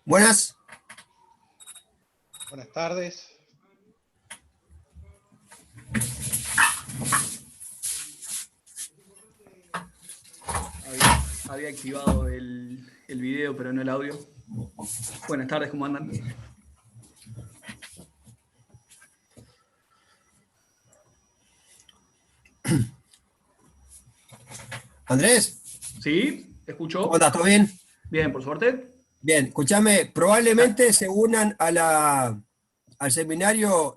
Buenas. Buenas tardes. Había activado el video, pero no el audio. Buenas tardes, ¿cómo andan? Andrés, ¿Sí? ¿Te escucho? ¿cómo estás? ¿Todo bien? Bien, por suerte. Bien, escúchame, probablemente se unan al seminario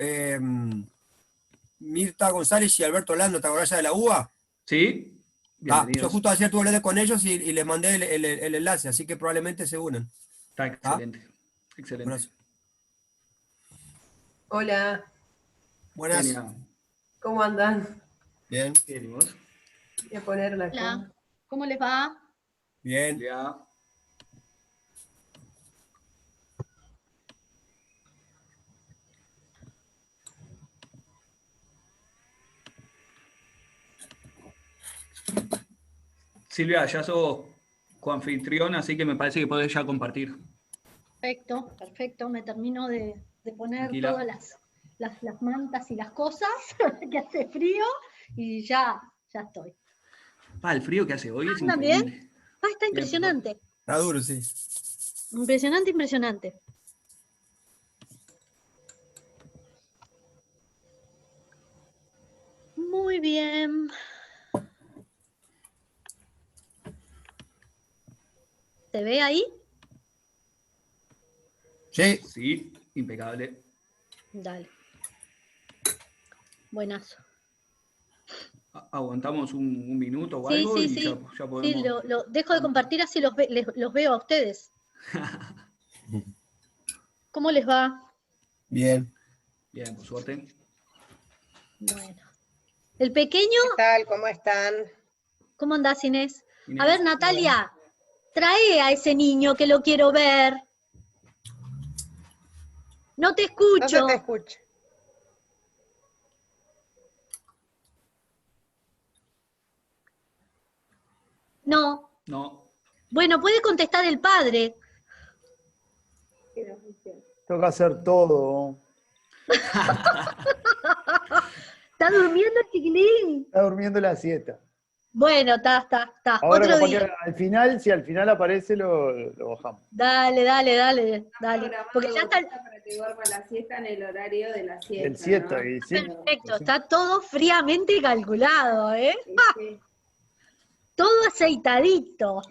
Mirta González y Alberto Lando, ¿te acordás ya de la UBA? ¿Sí? Yo Bienvenidos. justo ayer tuve hablando con ellos y les mandé el enlace, así que probablemente se unan. Está excelente. Excelente. Buenas. Hola, Buenas. Genial. ¿cómo andan? Bien, Bien, ¿y vos? Voy a ponerla acá. Hola, ¿cómo les va? bien. Ya. Silvia, ya sos coanfitriona, así que me parece que podés ya compartir. Perfecto, perfecto. Me termino de poner Tranquila. todas las mantas y las cosas, que hace frío, y ya estoy. El frío que hace hoy es ¿Andan bien? increíble. Está Bien, impresionante. Está duro, sí. Impresionante, impresionante. Muy bien. ¿Se ve ahí? Sí, Sí, impecable. Dale. Buenazo. Aguantamos un minuto o Sí, algo sí, y sí. ya Sí, podemos... lo dejo de compartir, así los veo a ustedes. ¿Cómo les va? bien. Bien, por suerte. Bueno. El pequeño, ¿Qué tal? ¿Cómo están? ¿cómo andás, Inés? Inés. A ver, Natalia, trae a ese niño que lo quiero ver. No te No se escucho. te escucha. No. No. Bueno, puede contestar el padre. Toca hacer todo. ¿Está durmiendo el chiquilín? Está durmiendo la siesta. Bueno, está. Ahora Otro capaz que día. al final, si al final aparece, lo bajamos. Dale. Porque ya está. Para que duerma la siesta en el horario de la siesta. El siesta, ¿no? y sí. Perfecto, está todo fríamente calculado, ¿eh? Sí. Todo aceitadito.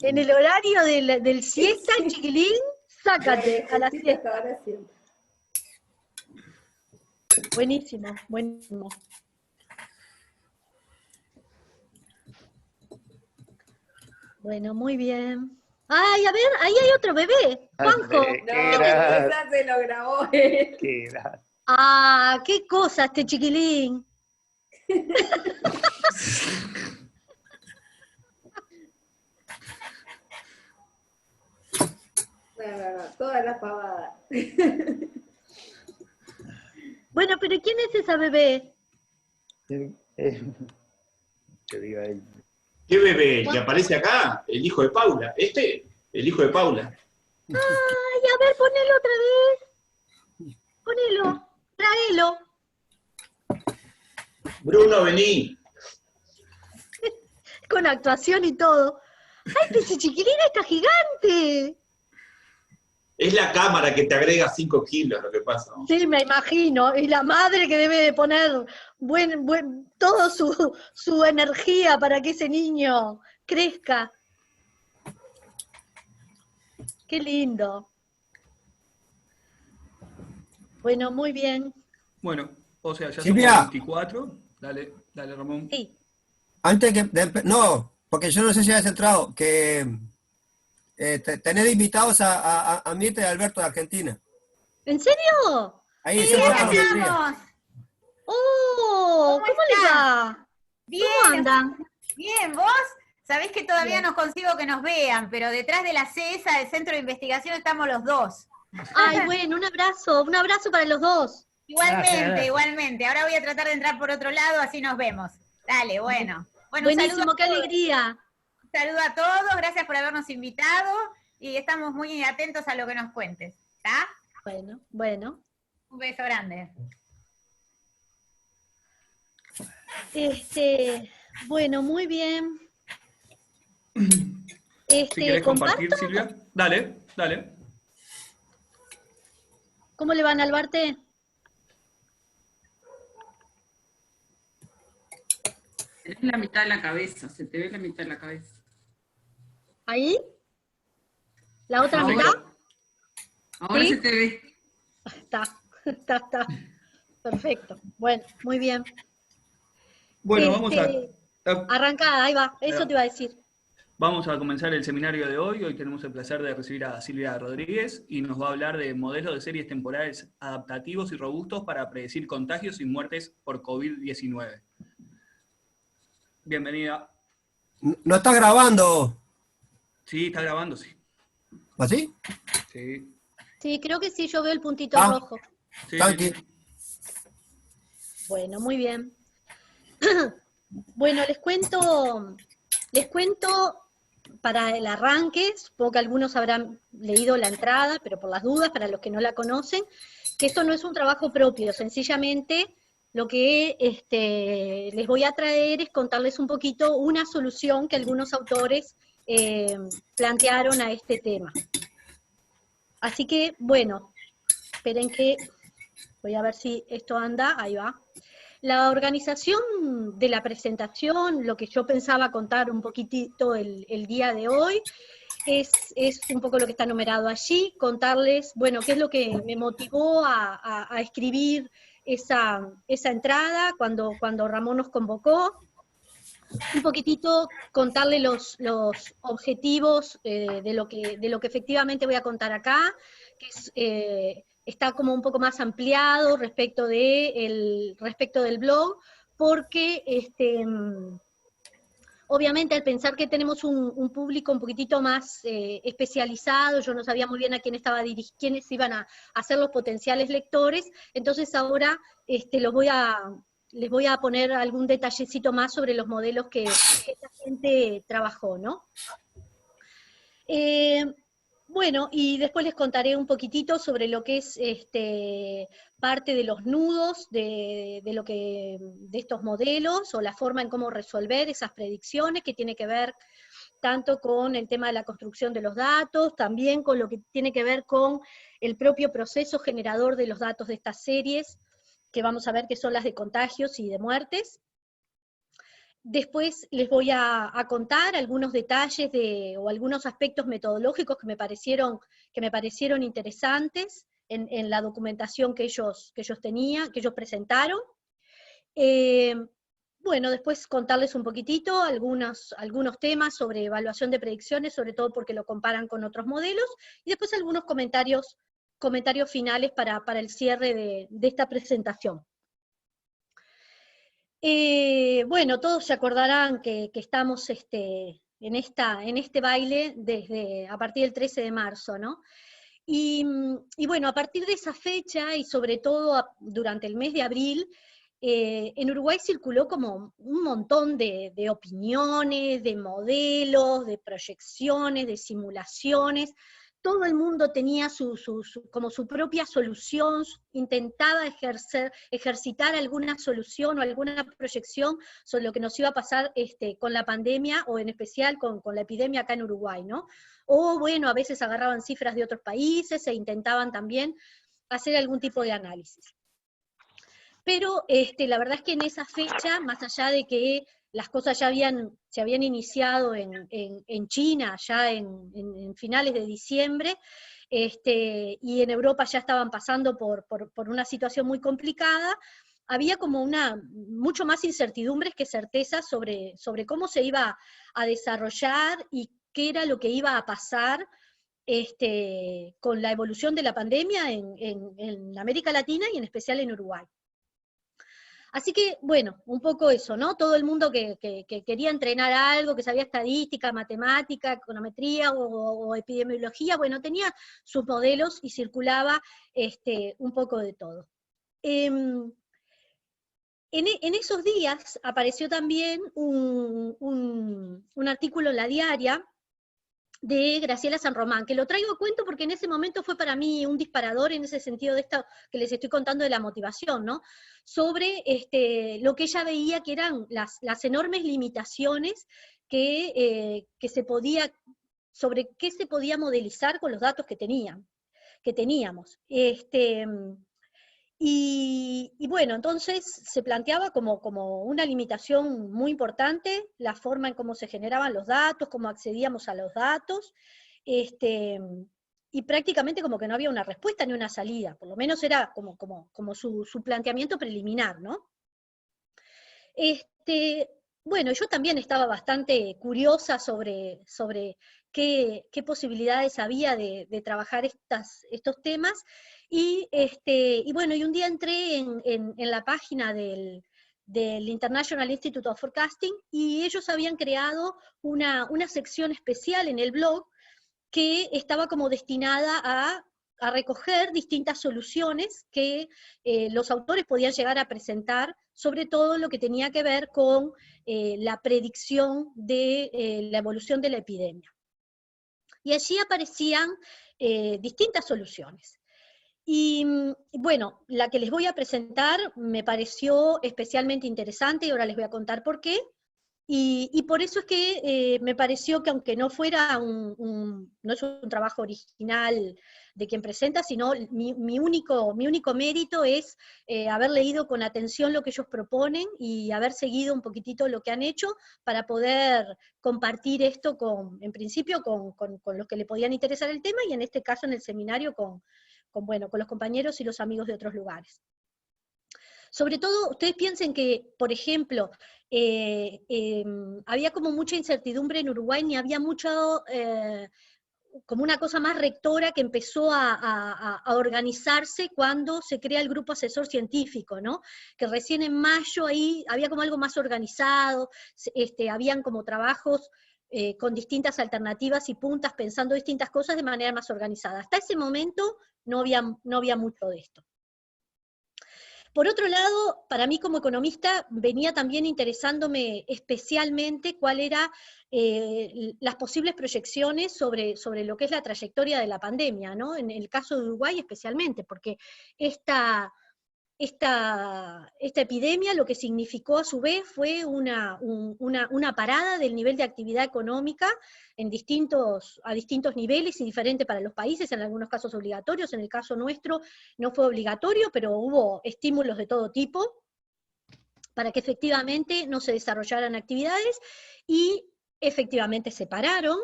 En el horario del siesta, el chiquilín, sácate a la siesta. Ahora siempre. Buenísimo. Bueno, muy bien. Ay, a ver, ahí hay otro bebé. Juanjo. Andrés, No, qué gracia, esa se lo grabó él. qué gracia. Ah, qué cosa este chiquilín. No, todas las pavadas. Bueno, pero ¿quién es esa bebé? Que diga él. ¿Qué bebé? ¿El que aparece acá? El hijo de Paula. El hijo de Paula. Ay, a ver, ponelo otra vez. Ponelo, tráelo. Bruno, vení. Con actuación y todo. ¡Ay, pero ese chiquilín está gigante! Es la cámara que te agrega 5 kilos, lo que pasa. ¿No? Sí, me imagino. Y la madre que debe de poner toda su energía para que ese niño crezca. Qué lindo. Bueno, muy bien. Bueno, o sea, ya Silvia. somos 24. Dale, Ramón. Sí. Antes no, porque yo no sé si has entrado, que tenés de invitados a Mirta y a Alberto de Argentina. ¿En serio? Ahí, Sí, siempre acá están los días. estamos. ¡Oh! ¿Cómo les va? Bien, ¿Cómo andan? bien, ¿vos? Sabés que todavía no consigo que nos vean, pero detrás de la CESA, del Centro de Investigación, estamos los dos. Ay, bueno, un abrazo para los dos. Igualmente. Ahora voy a tratar de entrar por otro lado, así nos vemos. Dale, bueno. Bueno, Buenísimo, qué alegría. un saludo a todos, gracias por habernos invitado. y estamos muy atentos a lo que nos cuentes. ¿Está? Bueno, bueno. Un beso grande. Bueno, muy bien. Si querés compartir, ¿comparto? Silvia. Dale, dale. ¿Cómo le van, Albarte? Tenés la mitad de la cabeza, se te ve la mitad de la cabeza. ¿Ahí? ¿La otra No, mitad? Ahora ¿Sí? se te ve. Está. Perfecto. Bueno, muy bien. Bueno, vamos a... Arrancada, ahí va. Eso te iba a decir. Vamos a comenzar el seminario de hoy. Hoy tenemos el placer de recibir a Silvia Rodríguez y nos va a hablar de modelos de series temporales adaptativos y robustos para predecir contagios y muertes por COVID-19. Bienvenida. No está grabando. Sí, está grabando, sí. ¿Así? Sí. Sí, creo que sí, yo veo el puntito rojo. Sí, Tranqui. sí. Bueno, muy bien. Bueno, les cuento para el arranque, supongo que algunos habrán leído la entrada, pero por las dudas, para los que no la conocen, que esto no es un trabajo propio, sencillamente lo que les voy a traer es contarles un poquito una solución que algunos autores plantearon a este tema. Así que, bueno, esperen que, voy a ver si esto anda, ahí va. La organización de la presentación, lo que yo pensaba contar un poquitito el día de hoy, es un poco lo que está numerado allí, contarles, bueno, qué es lo que me motivó a escribir esa entrada cuando Ramón nos convocó, un poquitito contarle los objetivos de lo que efectivamente voy a contar acá, que es... está como un poco más ampliado respecto del blog, porque obviamente al pensar que tenemos un público un poquitito más especializado, yo no sabía muy bien a quiénes iban a ser los potenciales lectores, entonces ahora les voy a poner algún detallecito más sobre los modelos que esta gente trabajó, ¿no? Bueno, y después les contaré un poquitito sobre lo que es parte de los nudos de estos modelos, o la forma en cómo resolver esas predicciones, que tiene que ver tanto con el tema de la construcción de los datos, también con lo que tiene que ver con el propio proceso generador de los datos de estas series, que vamos a ver que son las de contagios y de muertes. Después les voy a contar algunos detalles o algunos aspectos metodológicos que me parecieron interesantes en la documentación que ellos presentaron. Bueno, después contarles un poquitito algunos temas sobre evaluación de predicciones, sobre todo porque lo comparan con otros modelos, y después algunos comentarios finales para el cierre de esta presentación. Bueno, todos se acordarán que estamos en este baile a partir del 13 de marzo, ¿no? Y bueno, a partir de esa fecha, y sobre todo durante el mes de abril, en Uruguay circuló como un montón de opiniones, de modelos, de proyecciones, de simulaciones. Todo el mundo tenía como su propia solución, intentaba ejercitar alguna solución o alguna proyección sobre lo que nos iba a pasar con la pandemia, o en especial con la epidemia acá en Uruguay, ¿no? O bueno, a veces agarraban cifras de otros países e intentaban también hacer algún tipo de análisis. Pero la verdad es que en esa fecha, más allá de que las cosas ya se habían iniciado en China, ya en finales de diciembre, y en Europa ya estaban pasando por una situación muy complicada, había como mucho más incertidumbres que certezas sobre cómo se iba a desarrollar y qué era lo que iba a pasar con la evolución de la pandemia en América Latina y en especial en Uruguay. Así que, bueno, un poco eso, ¿no? Todo el mundo que quería entrenar algo, que sabía estadística, matemática, econometría o epidemiología, bueno, tenía sus modelos y circulaba un poco de todo. En esos días apareció también un artículo en La Diaria, de Graciela San Román, que lo traigo a cuento porque en ese momento fue para mí un disparador en ese sentido de esto que les estoy contando de la motivación, ¿no? Sobre lo que ella veía que eran las enormes limitaciones que se podía, sobre qué se podía modelizar con los datos que teníamos. Y bueno, entonces se planteaba como una limitación muy importante la forma en cómo se generaban los datos, cómo accedíamos a los datos, y prácticamente como que no había una respuesta ni una salida, por lo menos era como su planteamiento preliminar, ¿no? Bueno, yo también estaba bastante curiosa sobre qué posibilidades había de trabajar estos temas, y bueno, y un día entré en la página del International Institute of Forecasting, y ellos habían creado una sección especial en el blog que estaba como destinada a recoger distintas soluciones que los autores podían llegar a presentar, sobre todo lo que tenía que ver con la predicción de la evolución de la epidemia. Y allí aparecían distintas soluciones. Y bueno, la que les voy a presentar me pareció especialmente interesante, y ahora les voy a contar por qué. Y por eso es que me pareció que, aunque no fuera no es un trabajo original de quien presenta, sino mi único mérito es haber leído con atención lo que ellos proponen y haber seguido un poquitito lo que han hecho para poder compartir esto en principio con los que le podían interesar el tema, y en este caso en el seminario con los compañeros y los amigos de otros lugares. Sobre todo, ustedes piensen que, por ejemplo, había como mucha incertidumbre en Uruguay, ni había mucho, como una cosa más rectora que empezó a organizarse cuando se crea el grupo asesor científico, ¿no? Que recién en mayo ahí había como algo más organizado, habían como trabajos con distintas alternativas y puntas, pensando distintas cosas de manera más organizada. Hasta ese momento no había mucho de esto. Por otro lado, para mí como economista venía también interesándome especialmente cuál eran las posibles proyecciones sobre lo que es la trayectoria de la pandemia, ¿no? En el caso de Uruguay especialmente, porque esta epidemia lo que significó a su vez fue una parada del nivel de actividad económica a distintos niveles y diferente para los países, en algunos casos obligatorios. En el caso nuestro no fue obligatorio, pero hubo estímulos de todo tipo para que efectivamente no se desarrollaran actividades, y efectivamente se pararon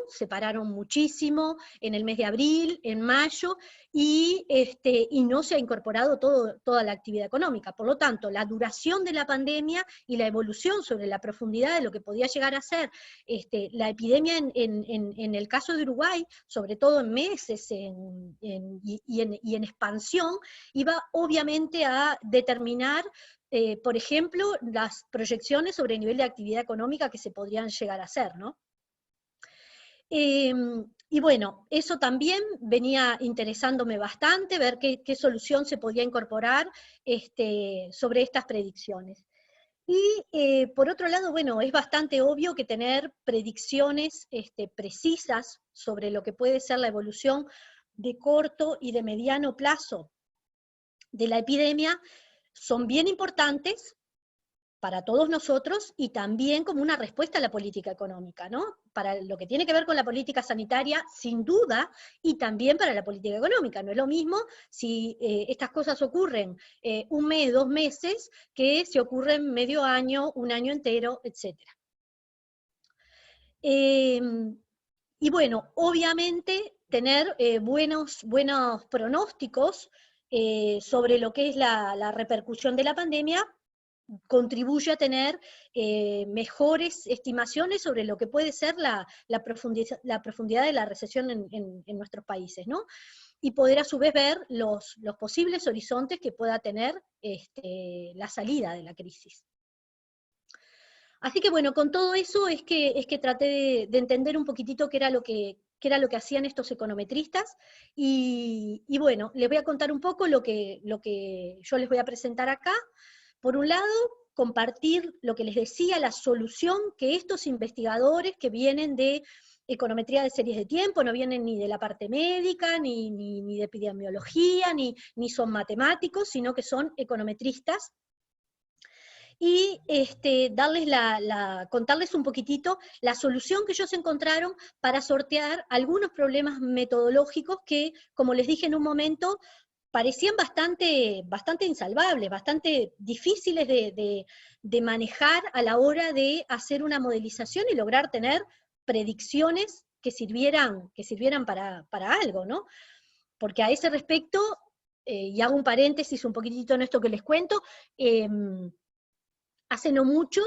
muchísimo en el mes de abril, en mayo, y no se ha incorporado toda la actividad económica. Por lo tanto, la duración de la pandemia y la evolución sobre la profundidad de lo que podía llegar a ser la epidemia en el caso de Uruguay, sobre todo en meses y en expansión, iba obviamente a determinar por ejemplo, las proyecciones sobre el nivel de actividad económica que se podrían llegar a hacer, ¿no? Y bueno, eso también venía interesándome bastante, ver qué solución se podía incorporar sobre estas predicciones. Y por otro lado, bueno, es bastante obvio que tener predicciones precisas sobre lo que puede ser la evolución de corto y de mediano plazo de la epidemia son bien importantes para todos nosotros, y también como una respuesta a la política económica, ¿no? Para lo que tiene que ver con la política sanitaria, sin duda, y también para la política económica. No es lo mismo si estas cosas ocurren un mes, 2 meses, que si ocurren medio año, un año entero, etc. Y bueno, obviamente tener buenos pronósticos sobre lo que es la repercusión de la pandemia contribuye a tener mejores estimaciones sobre lo que puede ser la profundidad de la recesión en nuestros países, ¿no? Y poder a su vez ver los posibles horizontes que pueda tener la salida de la crisis. Así que bueno, con todo eso es que traté de entender un poquitito qué era lo que hacían estos econometristas, y bueno, les voy a contar un poco lo que yo les voy a presentar acá. Por un lado, compartir lo que les decía, la solución que estos investigadores que vienen de econometría de series de tiempo, no vienen ni de la parte médica, ni de epidemiología, ni son matemáticos, sino que son econometristas. Y contarles un poquitito la solución que ellos encontraron para sortear algunos problemas metodológicos que, como les dije en un momento, parecían bastante insalvables, bastante difíciles de manejar a la hora de hacer una modelización y lograr tener predicciones que sirvieran para algo, ¿no? Porque a ese respecto, y hago un paréntesis un poquitito en esto que les cuento, hace no mucho,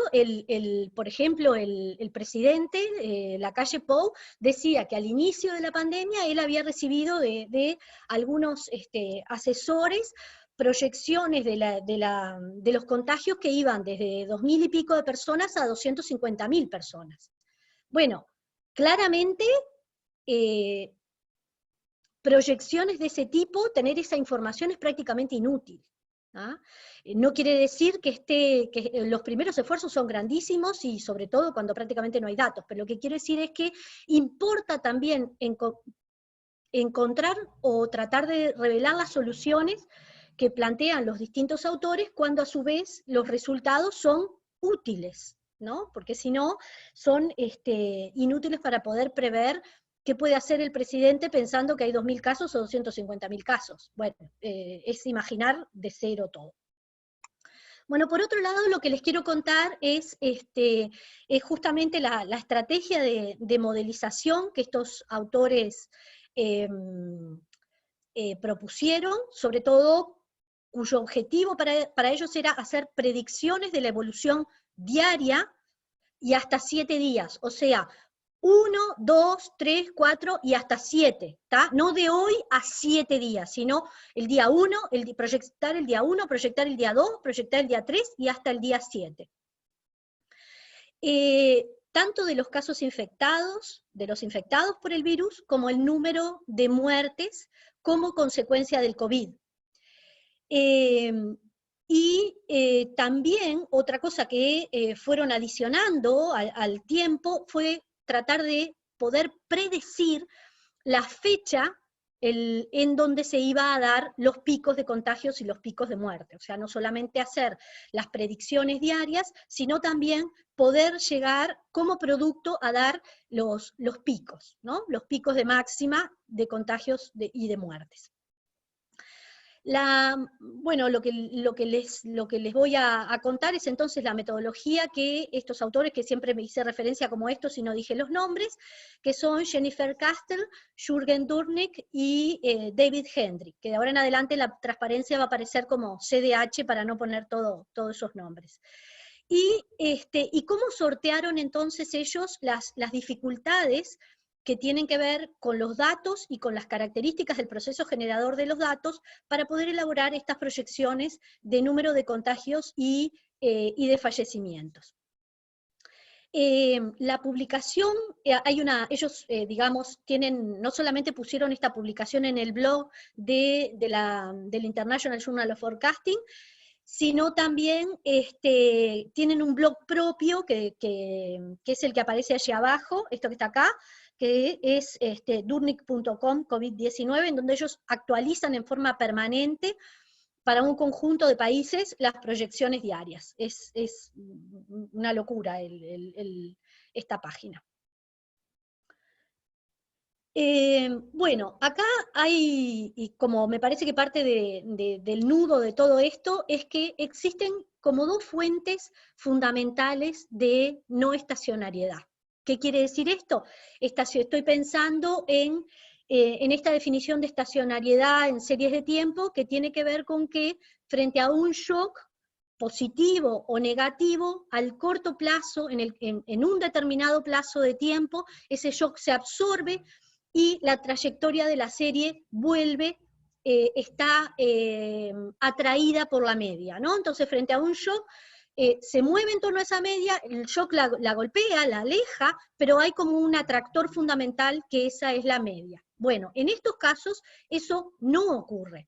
por ejemplo, el presidente, Lacalle Pou, decía que al inicio de la pandemia él había recibido de algunos asesores proyecciones de los contagios que iban desde 2.000 y pico de personas a 250.000 personas. Bueno, claramente, proyecciones de ese tipo, tener esa información es prácticamente inútil. ¿Ah? No quiere decir que los primeros esfuerzos son grandísimos y sobre todo cuando prácticamente no hay datos, pero lo que quiero decir es que importa también encontrar o tratar de revelar las soluciones que plantean los distintos autores cuando a su vez los resultados son útiles, ¿no? Porque si no, son inútiles para poder prever qué puede hacer el presidente pensando que hay 2.000 casos o 250.000 casos. Bueno, es imaginar de cero todo. Bueno, por otro lado, lo que les quiero contar es justamente la estrategia de modelización que estos autores propusieron, sobre todo cuyo objetivo para ellos era hacer predicciones de la evolución diaria y hasta 7 días, o sea, 1, 2, 3, 4 y hasta 7, ¿tá? No de hoy a 7 días, sino el día 1, proyectar el día 1, proyectar el día 2, proyectar el día 3 y hasta el día 7. Tanto de los casos infectados, de los infectados por el virus, como el número de muertes como consecuencia del COVID. También otra cosa que fueron adicionando al tiempo fue tratar de poder predecir la fecha en donde se iba a dar los picos de contagios y los picos de muerte. O sea, no solamente hacer las predicciones diarias, sino también poder llegar como producto a dar los picos, ¿no? Los picos de máxima de contagios y de muertes. Bueno, lo que les voy a contar es entonces la metodología que estos autores, que siempre me hice referencia como estos y no dije los nombres, que son Jennifer Castell, Jürgen Durnick y David Hendrick, que de ahora en adelante la transparencia va a aparecer como CDH para no poner todos esos nombres. Y cómo sortearon entonces ellos las dificultades que tienen que ver con los datos y con las características del proceso generador de los datos para poder elaborar estas proyecciones de número de contagios y de fallecimientos. La publicación, ellos digamos, no solamente pusieron esta publicación en el blog del International Journal of Forecasting, sino también tienen un blog propio que es el que aparece allí abajo, esto que está acá, que es durnick.com COVID-19, en donde ellos actualizan en forma permanente para un conjunto de países las proyecciones diarias. Es una locura esta página. Bueno, acá hay, y como me parece que parte del nudo de todo esto, es que existen como 2 fuentes fundamentales de no estacionariedad. ¿Qué quiere decir esto? Estoy pensando en esta definición de estacionariedad en series de tiempo, que tiene que ver con que frente a un shock positivo o negativo, al corto plazo, en un determinado plazo de tiempo, ese shock se absorbe y la trayectoria de la serie vuelve, está atraída por la media, ¿no? Entonces, frente a un shock, se mueve en torno a esa media, el shock la golpea, la aleja, pero hay como un atractor fundamental que esa es la media. Bueno, en estos casos eso no ocurre.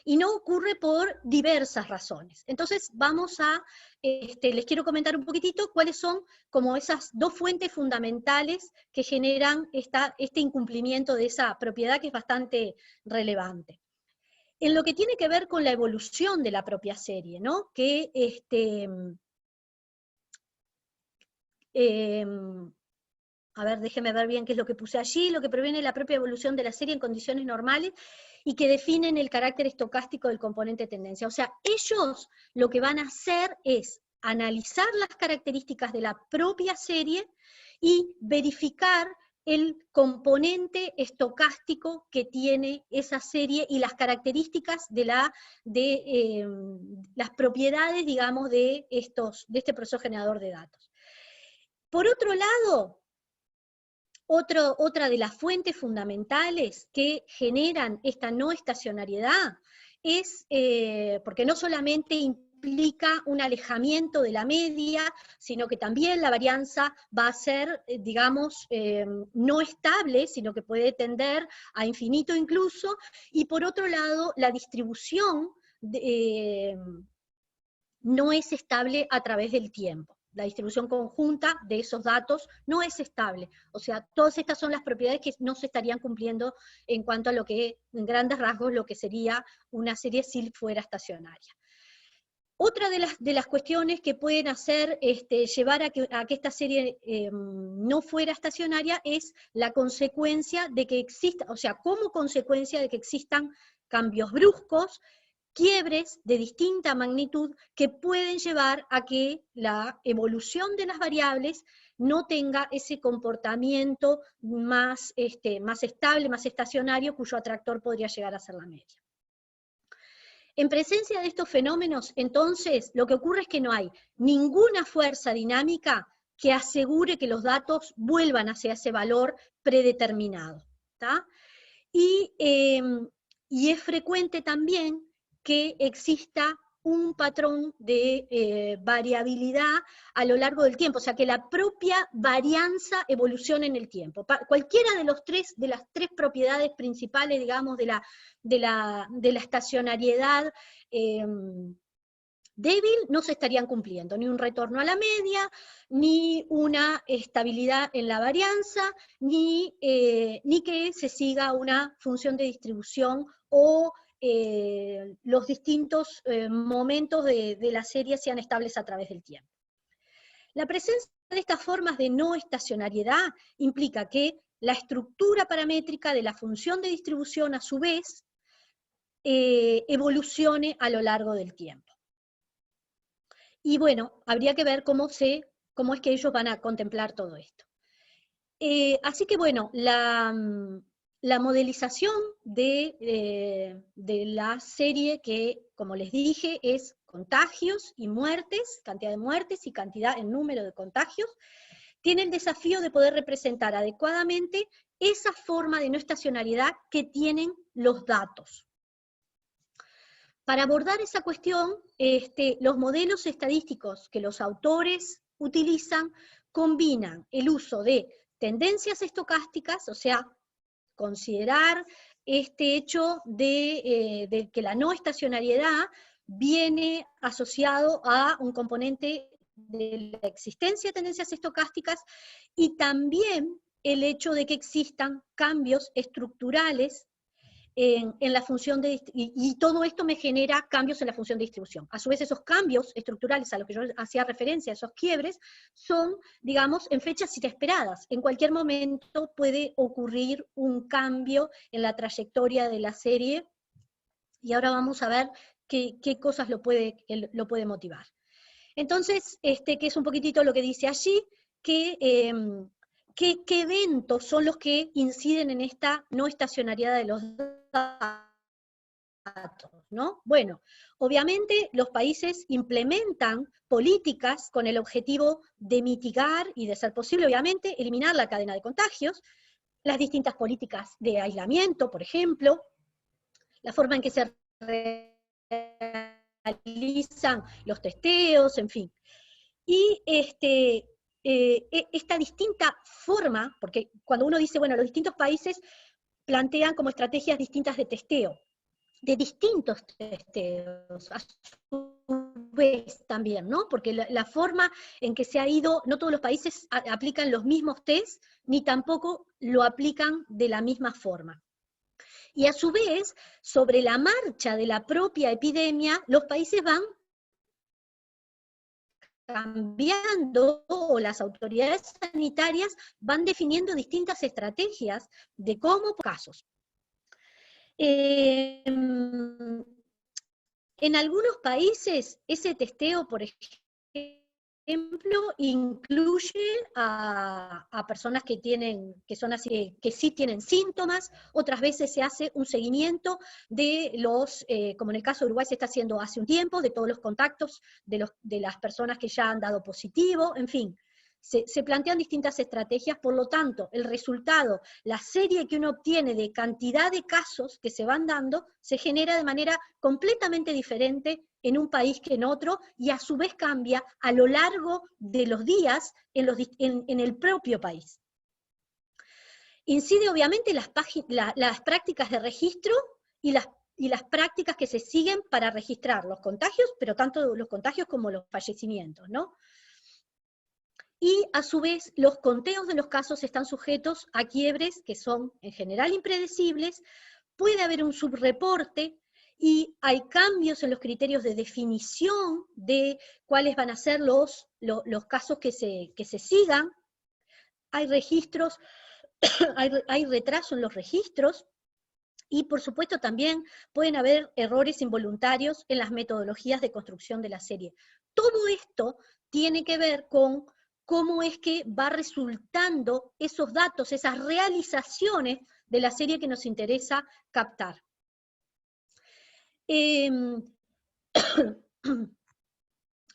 y no ocurre por diversas razones. Entonces vamos a, les quiero comentar un poquitito cuáles son como esas dos fuentes fundamentales que generan este incumplimiento de esa propiedad, que es bastante relevante. En lo que tiene que ver con la evolución de la propia serie, ¿no? Que a ver, déjeme ver bien qué es lo que puse allí, lo que proviene de la propia evolución de la serie en condiciones normales y que definen el carácter estocástico del componente tendencia. O sea, ellos lo que van a hacer es analizar las características de la propia serie y verificar el componente estocástico que tiene esa serie y las características de las propiedades, digamos, de este proceso generador de datos. Por otro lado, otra de las fuentes fundamentales que generan esta no estacionariedad es, porque no solamente implica un alejamiento de la media, sino que también la varianza va a ser, digamos, no estable, sino que puede tender a infinito incluso, y por otro lado, la distribución no es estable a través del tiempo. La distribución conjunta de esos datos no es estable. O sea, todas estas son las propiedades que no se estarían cumpliendo en cuanto a lo que, en grandes rasgos, lo que sería una serie si fuera estacionaria. Otra de las cuestiones que pueden hacer, llevar a que esta serie no fuera estacionaria es la consecuencia de que exista, o sea, como consecuencia de que existan cambios bruscos, quiebres de distinta magnitud que pueden llevar a que la evolución de las variables no tenga ese comportamiento más estable, más estacionario, cuyo atractor podría llegar a ser la media. En presencia de estos fenómenos, entonces, lo que ocurre es que no hay ninguna fuerza dinámica que asegure que los datos vuelvan hacia ese valor predeterminado, ¿tá? Y es frecuente también que exista un patrón de variabilidad a lo largo del tiempo, o sea, que la propia varianza evolucione en el tiempo. Cualquiera de las tres propiedades principales, digamos, de la estacionariedad débil no se estarían cumpliendo, ni un retorno a la media, ni una estabilidad en la varianza, ni que se siga una función de distribución o los distintos momentos de la serie sean estables a través del tiempo. La presencia de estas formas de no estacionariedad implica que la estructura paramétrica de la función de distribución, a su vez, evolucione a lo largo del tiempo. Y bueno, habría que ver cómo es que ellos van a contemplar todo esto. Así que bueno, la modelización de la serie que, como les dije, es contagios y muertes, cantidad de muertes y cantidad en número de contagios, tiene el desafío de poder representar adecuadamente esa forma de no estacionariedad que tienen los datos. Para abordar esa cuestión, los modelos estadísticos que los autores utilizan combinan el uso de tendencias estocásticas, o sea, considerar este hecho de que la no estacionariedad viene asociado a un componente de la existencia de tendencias estocásticas, y también el hecho de que existan cambios estructurales en la función y todo esto me genera cambios en la función de distribución. A su vez, esos cambios estructurales a los que yo hacía referencia, esos quiebres, son, digamos, en fechas inesperadas. En cualquier momento puede ocurrir un cambio en la trayectoria de la serie, y ahora vamos a ver qué cosas lo puede motivar. Entonces, que es un poquitito lo que dice allí, que ¿qué eventos son los que inciden en esta no estacionariedad de los datos, ¿no? Bueno, obviamente los países implementan políticas con el objetivo de mitigar y, de ser posible, obviamente, eliminar la cadena de contagios, las distintas políticas de aislamiento, por ejemplo, la forma en que se realizan los testeos, en fin. Y esta distinta forma, porque cuando uno dice, bueno, los distintos países plantean como estrategias distintas de testeo, de distintos testeos, a su vez también, ¿no? Porque la forma en que se ha ido, no todos los países aplican los mismos test, ni tampoco lo aplican de la misma forma. Y a su vez, sobre la marcha de la propia epidemia, los países van cambiando, o las autoridades sanitarias van definiendo distintas estrategias de cómo casos. En algunos países, ese testeo, por ejemplo, incluye a personas que son así, que sí tienen síntomas. Otras veces se hace un seguimiento de los, como en el caso de Uruguay se está haciendo hace un tiempo, de todos los contactos de las personas que ya han dado positivo, en fin. Se plantean distintas estrategias, por lo tanto, el resultado, la serie que uno obtiene de cantidad de casos que se van dando, se genera de manera completamente diferente en un país que en otro, y a su vez cambia a lo largo de los días en el propio país. Incide obviamente las prácticas de registro y las prácticas que se siguen para registrar los contagios, pero tanto los contagios como los fallecimientos, ¿no? Y a su vez los conteos de los casos están sujetos a quiebres que son en general impredecibles, puede haber un subreporte, y hay cambios en los criterios de definición de cuáles van a ser los casos que se sigan, hay registros, hay retraso en los registros, y por supuesto también pueden haber errores involuntarios en las metodologías de construcción de la serie. Todo esto tiene que ver con cómo es que va resultando esos datos, esas realizaciones de la serie que nos interesa captar.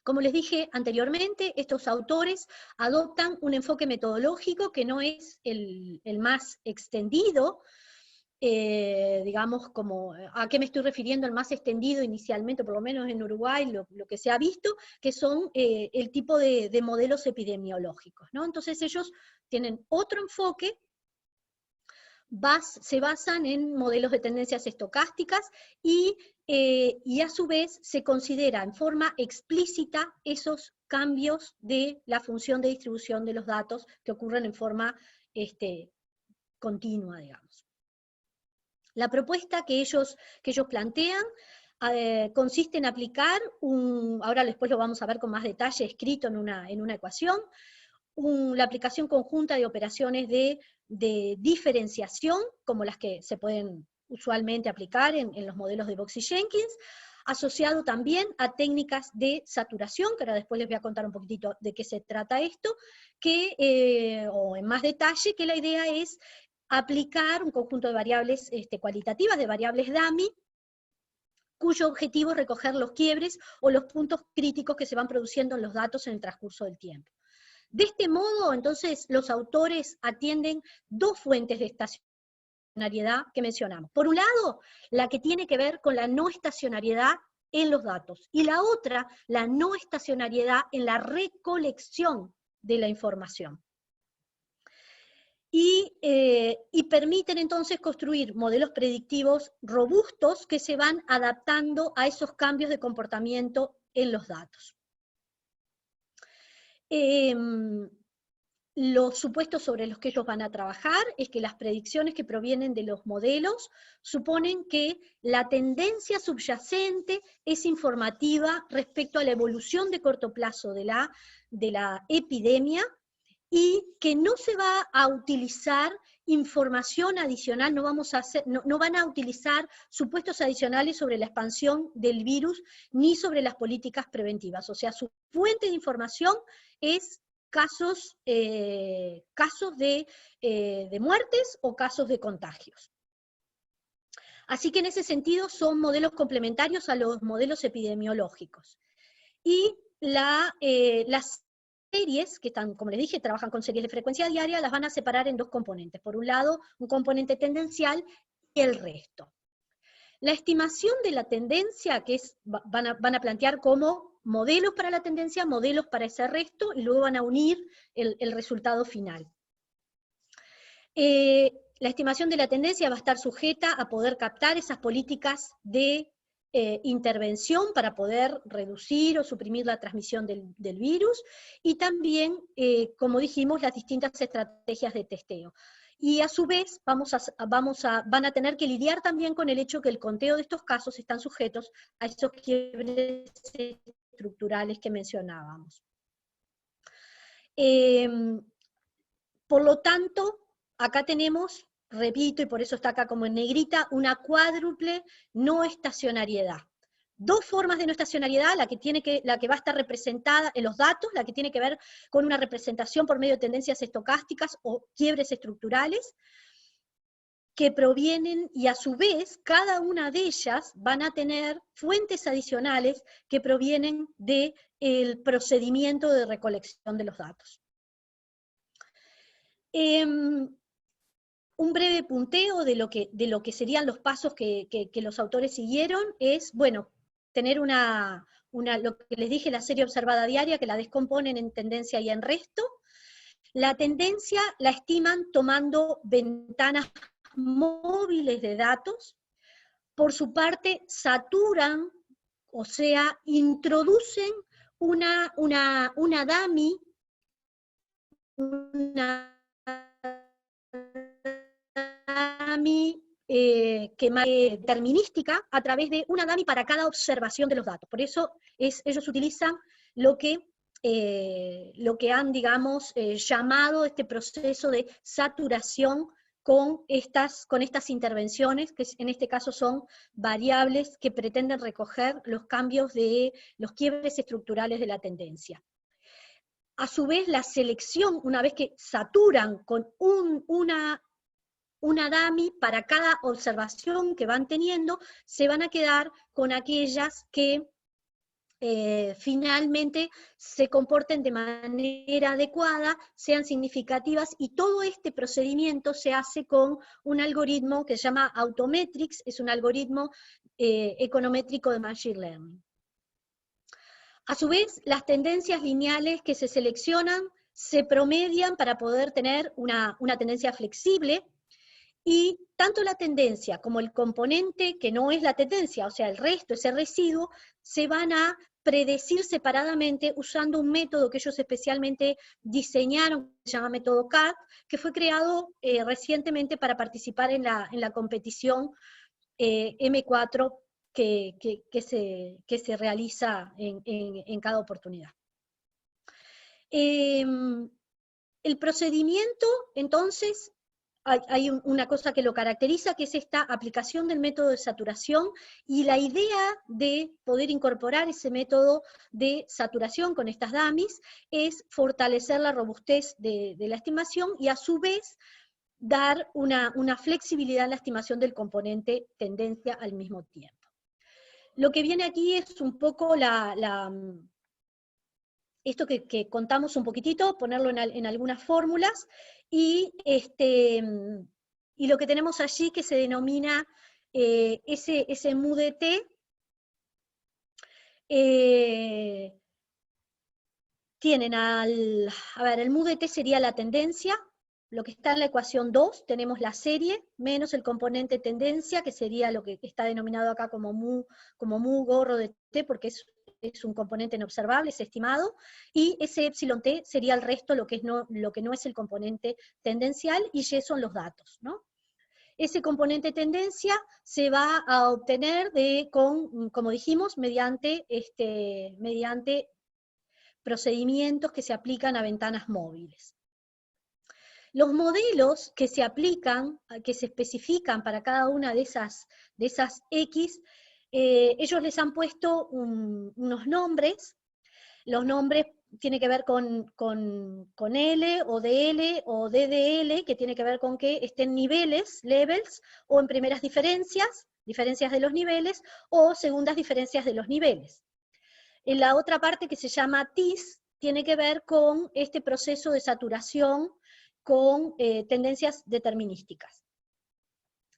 Como les dije anteriormente, estos autores adoptan un enfoque metodológico que no es el más extendido, digamos, como, ¿a qué me estoy refiriendo? El más extendido inicialmente, por lo menos en Uruguay, lo que se ha visto, que son el tipo de modelos epidemiológicos, ¿no? Entonces ellos tienen otro enfoque, se basan en modelos de tendencias estocásticas, y a su vez se considera en forma explícita esos cambios de la función de distribución de los datos que ocurren en forma continua, digamos. La propuesta que ellos plantean consiste en aplicar ahora después lo vamos a ver con más detalle escrito en una ecuación, la aplicación conjunta de operaciones de diferenciación, como las que se pueden usualmente aplicar en los modelos de Box y Jenkins, asociado también a técnicas de saturación, que ahora después les voy a contar un poquitito de qué se trata esto, o en más detalle, que la idea es aplicar un conjunto de variables cualitativas, de variables dummy, cuyo objetivo es recoger los quiebres o los puntos críticos que se van produciendo en los datos en el transcurso del tiempo. De este modo, entonces, los autores atienden dos fuentes de estacionariedad que mencionamos. Por un lado, la que tiene que ver con la no estacionariedad en los datos, y la otra, la no estacionariedad en la recolección de la información. Y permiten entonces construir modelos predictivos robustos que se van adaptando a esos cambios de comportamiento en los datos. Los supuestos sobre los que ellos van a trabajar es que las predicciones que provienen de los modelos suponen que la tendencia subyacente es informativa respecto a la evolución de corto plazo de la epidemia, y que no se va a utilizar información adicional, no van a utilizar supuestos adicionales sobre la expansión del virus, ni sobre las políticas preventivas. O sea, su fuente de información es casos de muertes o casos de contagios. Así que en ese sentido son modelos complementarios a los modelos epidemiológicos. Y las series, que están, como les dije, trabajan con series de frecuencia diaria, las van a separar en dos componentes. Por un lado, un componente tendencial y el resto. La estimación de la tendencia, que van a plantear como modelos para la tendencia, modelos para ese resto, y luego van a unir el resultado final. la estimación de la tendencia va a estar sujeta a poder captar esas políticas de intervención para poder reducir o suprimir la transmisión del virus, y también, como dijimos, las distintas estrategias de testeo. Y a su vez van a tener que lidiar también con el hecho que el conteo de estos casos están sujetos a esos quiebres estructurales que mencionábamos. Por lo tanto, acá tenemos, repito, y por eso está acá como en negrita, una cuádruple no estacionariedad. Dos formas de no estacionariedad, la que va a estar representada en los datos, la que tiene que ver con una representación por medio de tendencias estocásticas o quiebres estructurales, que provienen, y a su vez, cada una de ellas van a tener fuentes adicionales que provienen del procedimiento de recolección de los datos. Un breve punteo de lo que serían los pasos que los autores siguieron es, bueno, tener lo que les dije, la serie observada diaria, que la descomponen en tendencia y en resto. La tendencia la estiman tomando ventanas móviles de datos. Por su parte, saturan, o sea, introducen una dummy, determinística a través de una dummy para cada observación de los datos. Por eso ellos utilizan lo que han, digamos, llamado este proceso de saturación con estas intervenciones, que en este caso son variables que pretenden recoger los cambios de los quiebres estructurales de la tendencia. A su vez, la selección, una vez que saturan con una dummy para cada observación que van teniendo, se van a quedar con aquellas que finalmente se comporten de manera adecuada, sean significativas, y todo este procedimiento se hace con un algoritmo que se llama Autometrics, es un algoritmo econométrico de Machine Learning. A su vez, las tendencias lineales que se seleccionan se promedian para poder tener una tendencia flexible, y tanto la tendencia como el componente que no es la tendencia, o sea, el resto, ese residuo, se van a predecir separadamente usando un método que ellos especialmente diseñaron, que se llama método CAD, que fue creado recientemente para participar en la competición M4 que se realiza en cada oportunidad. El procedimiento, entonces, hay una cosa que lo caracteriza, que es esta aplicación del método de saturación, y la idea de poder incorporar ese método de saturación con estas dummies es fortalecer la robustez de la estimación, y a su vez dar una flexibilidad en la estimación del componente tendencia al mismo tiempo. Lo que viene aquí es un poco esto que contamos un poquitito, ponerlo en algunas fórmulas, y lo que tenemos allí que se denomina ese MUDT, tienen el MUDT sería la tendencia, lo que está en la ecuación 2, tenemos la serie, menos el componente tendencia, que sería lo que está denominado acá como mu gorro de t, porque es un componente no observable, es estimado, y ese epsilon t sería el resto, lo que no es el componente tendencial, y y son los datos, ¿no? Ese componente tendencia se va a obtener como dijimos, mediante procedimientos que se aplican a ventanas móviles. Los modelos que se aplican, que se especifican para cada una de esas X, ellos les han puesto unos nombres. Los nombres tienen que ver con L, o DL, o DDL, que tiene que ver con que estén niveles, levels, o en primeras diferencias de los niveles, o segundas diferencias de los niveles. En la otra parte, que se llama TIS, tiene que ver con este proceso de saturación con tendencias determinísticas.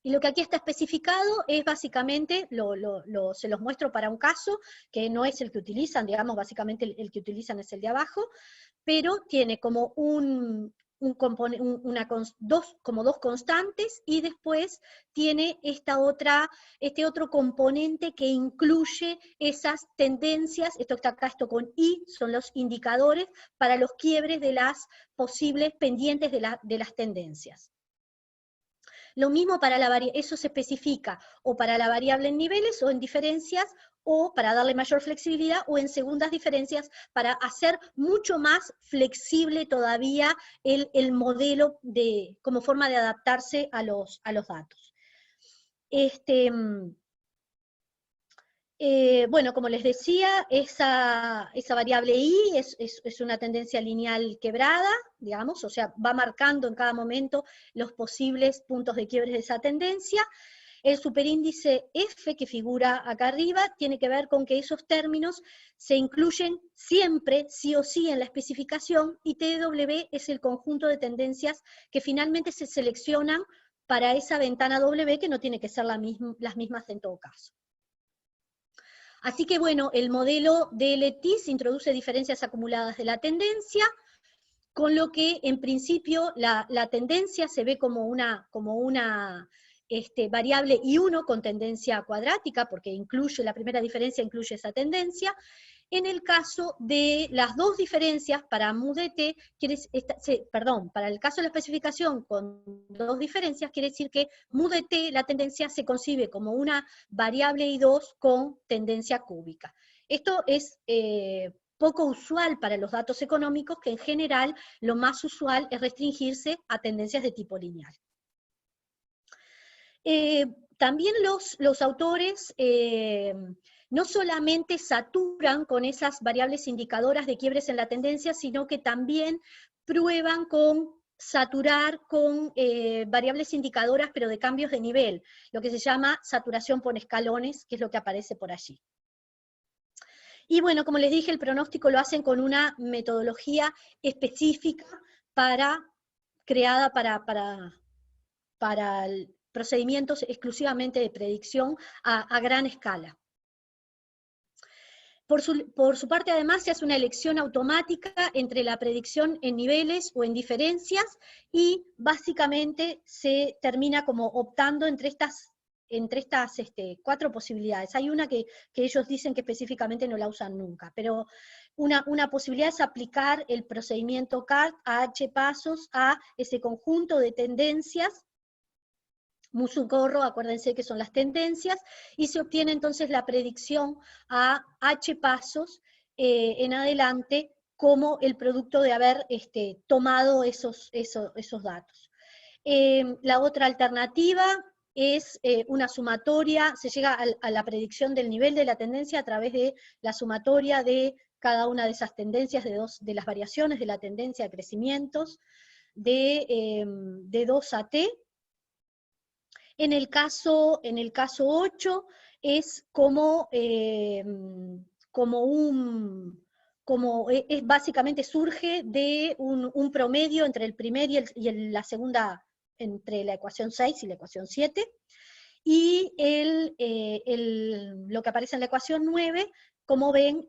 Y lo que aquí está especificado es básicamente, se los muestro para un caso, que no es el que utilizan, digamos, básicamente el que utilizan es el de abajo, pero tiene como un dos constantes, y después tiene este otro componente que incluye esas tendencias, esto está acá, esto con I, son los indicadores para los quiebres de las posibles pendientes de las tendencias. Lo mismo para eso se especifica o para la variable en niveles o en diferencias, o para darle mayor flexibilidad, o en segundas diferencias, para hacer mucho más flexible todavía el modelo como forma de adaptarse a los datos. Bueno, como les decía, esa variable I es una tendencia lineal quebrada, digamos, o sea, va marcando en cada momento los posibles puntos de quiebre de esa tendencia. El superíndice F, que figura acá arriba, tiene que ver con que esos términos se incluyen siempre, sí o sí, en la especificación, y TW es el conjunto de tendencias que finalmente se seleccionan para esa ventana W, que no tiene que ser las mismas en todo caso. Así que bueno, el modelo de LTIS introduce diferencias acumuladas de la tendencia, con lo que en principio la tendencia se ve como una variable I1 con tendencia cuadrática, porque la primera diferencia incluye esa tendencia. En el caso de las dos diferencias para MUDT, para el caso de la especificación con dos diferencias, quiere decir que MUDT, la tendencia, se concibe como una variable I2 con tendencia cúbica. Esto es poco usual para los datos económicos, que en general lo más usual es restringirse a tendencias de tipo lineal. También los autores no solamente saturan con esas variables indicadoras de quiebres en la tendencia, sino que también prueban con saturar con variables indicadoras, pero de cambios de nivel, lo que se llama saturación por escalones, que es lo que aparece por allí. Y bueno, como les dije, el pronóstico lo hacen con una metodología específica creada para procedimientos exclusivamente de predicción a gran escala. Por su parte, además, se hace una elección automática entre la predicción en niveles o en diferencias, y básicamente se termina como optando entre estas 4 posibilidades. Hay una que ellos dicen que específicamente no la usan nunca, pero una posibilidad es aplicar el procedimiento CART a H pasos a ese conjunto de tendencias, Musucorro, acuérdense que son las tendencias, y se obtiene entonces la predicción a H pasos en adelante como el producto de haber tomado esos datos. La otra alternativa es una sumatoria, se llega a la predicción del nivel de la tendencia a través de la sumatoria de cada una de esas tendencias, de las variaciones de la tendencia de crecimientos, de 2 a T. En el caso 8 es básicamente surge de un promedio entre el primer y la segunda, entre la ecuación 6 y la ecuación 7, y lo que aparece en la ecuación 9, como ven,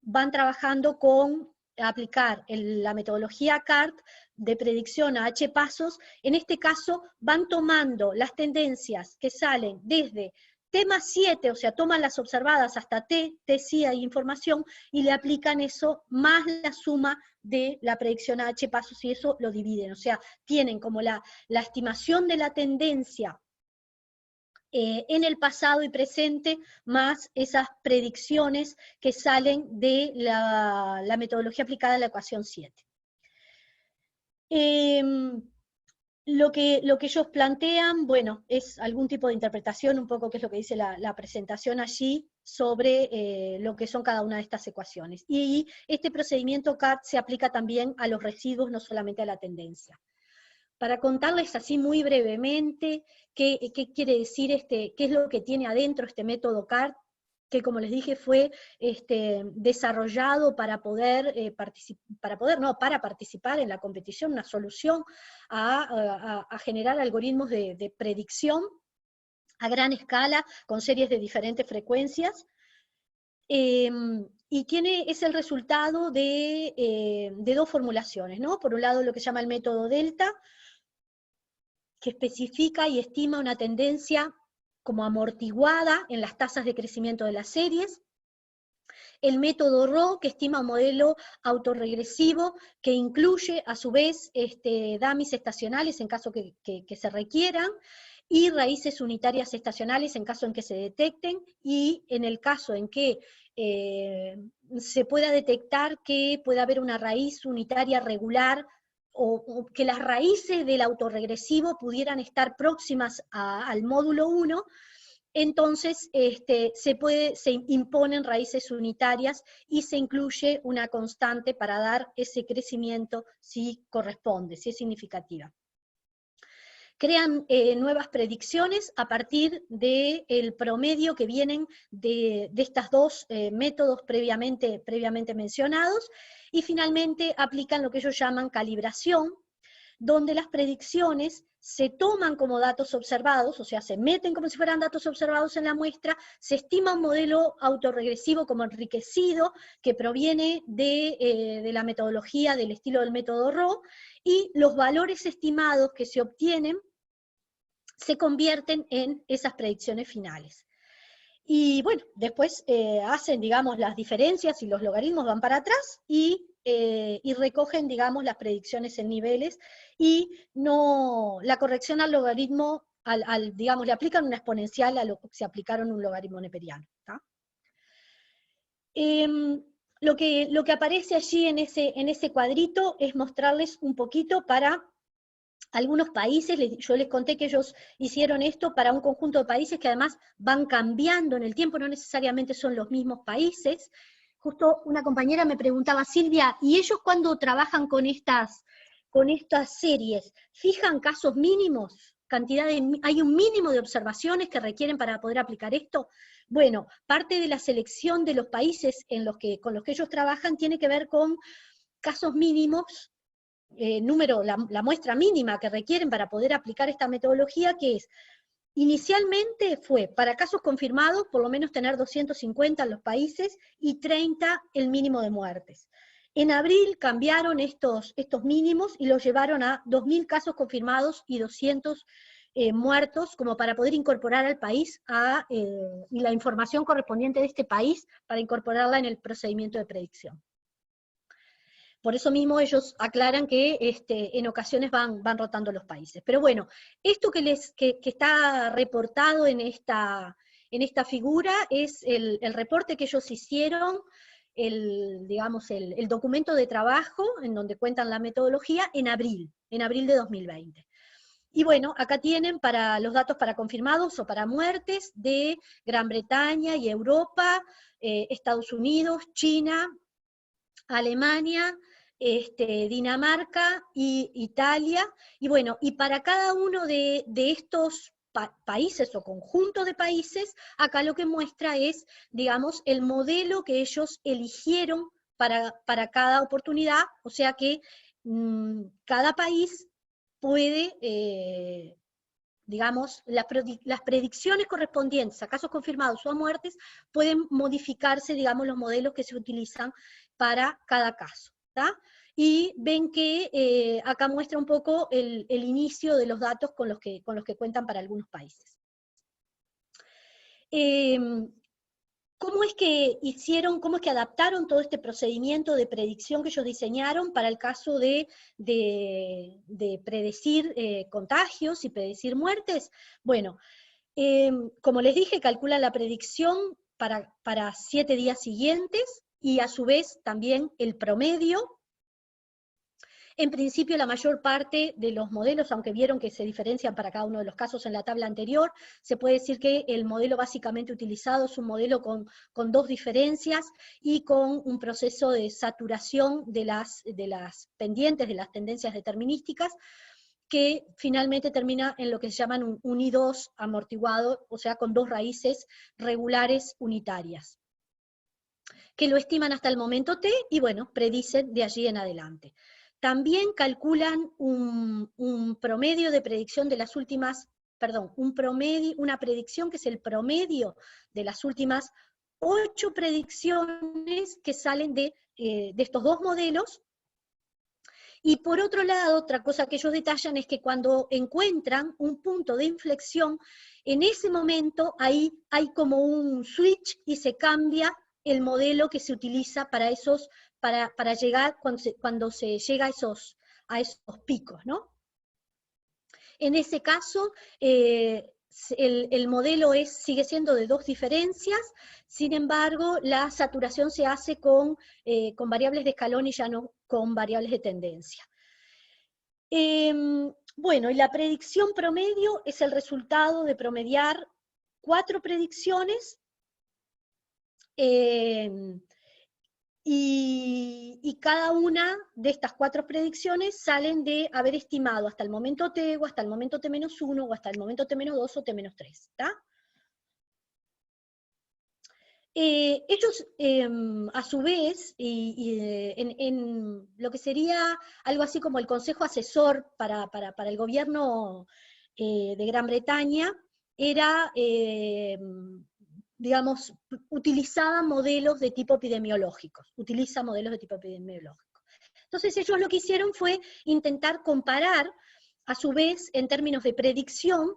van trabajando con aplicar la metodología CART de predicción a H pasos. En este caso van tomando las tendencias que salen desde T más 7, o sea, toman las observadas hasta T sí hay información, y le aplican eso más la suma de la predicción a H pasos, y eso lo dividen, o sea, tienen como la estimación de la tendencia en el pasado y presente, más esas predicciones que salen de la metodología aplicada a la ecuación 7. Lo que ellos plantean, bueno, es algún tipo de interpretación, un poco que es lo que dice la presentación allí, sobre lo que son cada una de estas ecuaciones. Y este procedimiento CART se aplica también a los residuos, no solamente a la tendencia. Para contarles así muy brevemente qué quiere decir qué es lo que tiene adentro este método CART, que como les dije fue desarrollado para participar en la competición, una solución a generar algoritmos de predicción a gran escala, con series de diferentes frecuencias. y es el resultado de dos formulaciones, ¿no? Por un lado lo que se llama el método delta, que especifica y estima una tendencia como amortiguada en las tasas de crecimiento de las series. El método RO, que estima un modelo autorregresivo que incluye a su vez dummies estacionales en caso que se requieran, y raíces unitarias estacionales en caso en que se detecten, y en el caso en que se pueda detectar que pueda haber una raíz unitaria regular, o que las raíces del autorregresivo pudieran estar próximas al módulo 1, entonces se imponen raíces unitarias y se incluye una constante para dar ese crecimiento si corresponde, si es significativa. Crean nuevas predicciones a partir del promedio que vienen de estos dos métodos previamente mencionados, y finalmente aplican lo que ellos llaman calibración, donde las predicciones se toman como datos observados, o sea, se meten como si fueran datos observados en la muestra, se estima un modelo autorregresivo como enriquecido, que proviene de la metodología del estilo del método RO, y los valores estimados que se obtienen se convierten en esas predicciones finales. Y bueno, después hacen, digamos, las diferencias y los logaritmos van para atrás y recogen, digamos, las predicciones en niveles, y la corrección al logaritmo, digamos, le aplican una exponencial a lo que se aplicaron un logaritmo neperiano. Lo que aparece allí en ese cuadrito es mostrarles un poquito para algunos países. Yo les conté que ellos hicieron esto para un conjunto de países que además van cambiando en el tiempo, no necesariamente son los mismos países. Justo una compañera me preguntaba, Silvia, ¿y ellos cuando trabajan con estas series, fijan casos mínimos? ¿Hay un mínimo de observaciones que requieren para poder aplicar esto? Bueno, parte de la selección de los países con los que ellos trabajan tiene que ver con casos mínimos, la muestra mínima que requieren para poder aplicar esta metodología, que es, inicialmente fue, para casos confirmados, por lo menos tener 250 en los países, y 30 el mínimo de muertes. En abril cambiaron estos mínimos y los llevaron a 2.000 casos confirmados y 200 muertos, como para poder incorporar al país y la información correspondiente de este país para incorporarla en el procedimiento de predicción. Por eso mismo ellos aclaran que en ocasiones van rotando los países. Pero bueno, esto que está reportado en esta figura es el reporte que ellos hicieron, digamos, el documento de trabajo en donde cuentan la metodología en abril de 2020. Y bueno, acá tienen para los datos para confirmados o para muertes de Gran Bretaña y Europa, Estados Unidos, China, Alemania, Dinamarca y Italia, y bueno, y para cada uno de estos países o conjuntos de países, acá lo que muestra es, digamos, el modelo que ellos eligieron para cada oportunidad, o sea que cada país puede, digamos, las predicciones correspondientes a casos confirmados o a muertes pueden modificarse, digamos, los modelos que se utilizan para cada caso. ¿tá? Y ven que acá muestra un poco el inicio de los datos con los que cuentan para algunos países. ¿Cómo es que adaptaron todo este procedimiento de predicción que ellos diseñaron para el caso de predecir contagios y predecir muertes? Bueno, como les dije, calculan la predicción para 7 días siguientes, y a su vez también el promedio. En principio la mayor parte de los modelos, aunque vieron que se diferencian para cada uno de los casos en la tabla anterior, se puede decir que el modelo básicamente utilizado es un modelo con 2 diferencias y con un proceso de saturación de las pendientes, de las tendencias determinísticas, que finalmente termina en lo que se llaman un I2 amortiguado, o sea, con 2 raíces regulares unitarias, que lo estiman hasta el momento t, y bueno, predicen de allí en adelante. También calculan un promedio de predicción de las últimas, una predicción que es el promedio de las últimas 8 predicciones que salen de estos dos modelos. Y por otro lado, otra cosa que ellos detallan es que cuando encuentran un punto de inflexión, en ese momento ahí hay como un switch y se cambia el modelo que se utiliza para para llegar, cuando se llega a esos picos, ¿no? En ese caso, el modelo sigue siendo de 2 diferencias, sin embargo, la saturación se hace con variables de escalón y ya no con variables de tendencia. Bueno, y la predicción promedio es el resultado de promediar 4 predicciones, y cada una de estas 4 predicciones salen de haber estimado hasta el momento T, o hasta el momento T-1, o hasta el momento T-2, o T-3, ¿está? Ellos, a su vez, en lo que sería algo así como el Consejo Asesor para el gobierno de Gran Bretaña, era, digamos, utiliza modelos de tipo epidemiológico. Entonces ellos lo que hicieron fue intentar comparar, a su vez, en términos de predicción,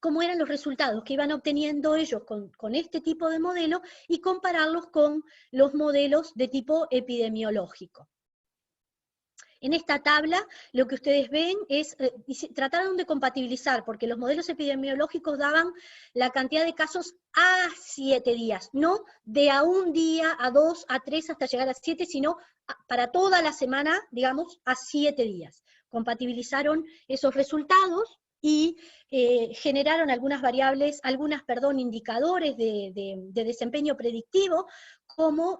cómo eran los resultados que iban obteniendo ellos con este tipo de modelo y compararlos con los modelos de tipo epidemiológico. En esta tabla lo que ustedes ven es, trataron de compatibilizar, porque los modelos epidemiológicos daban la cantidad de casos a 7 días, no de a 1 día, a 2, a 3, hasta llegar a 7, sino para toda la semana, digamos, a 7 días. Compatibilizaron esos resultados y generaron algunas variables, indicadores de desempeño predictivo, como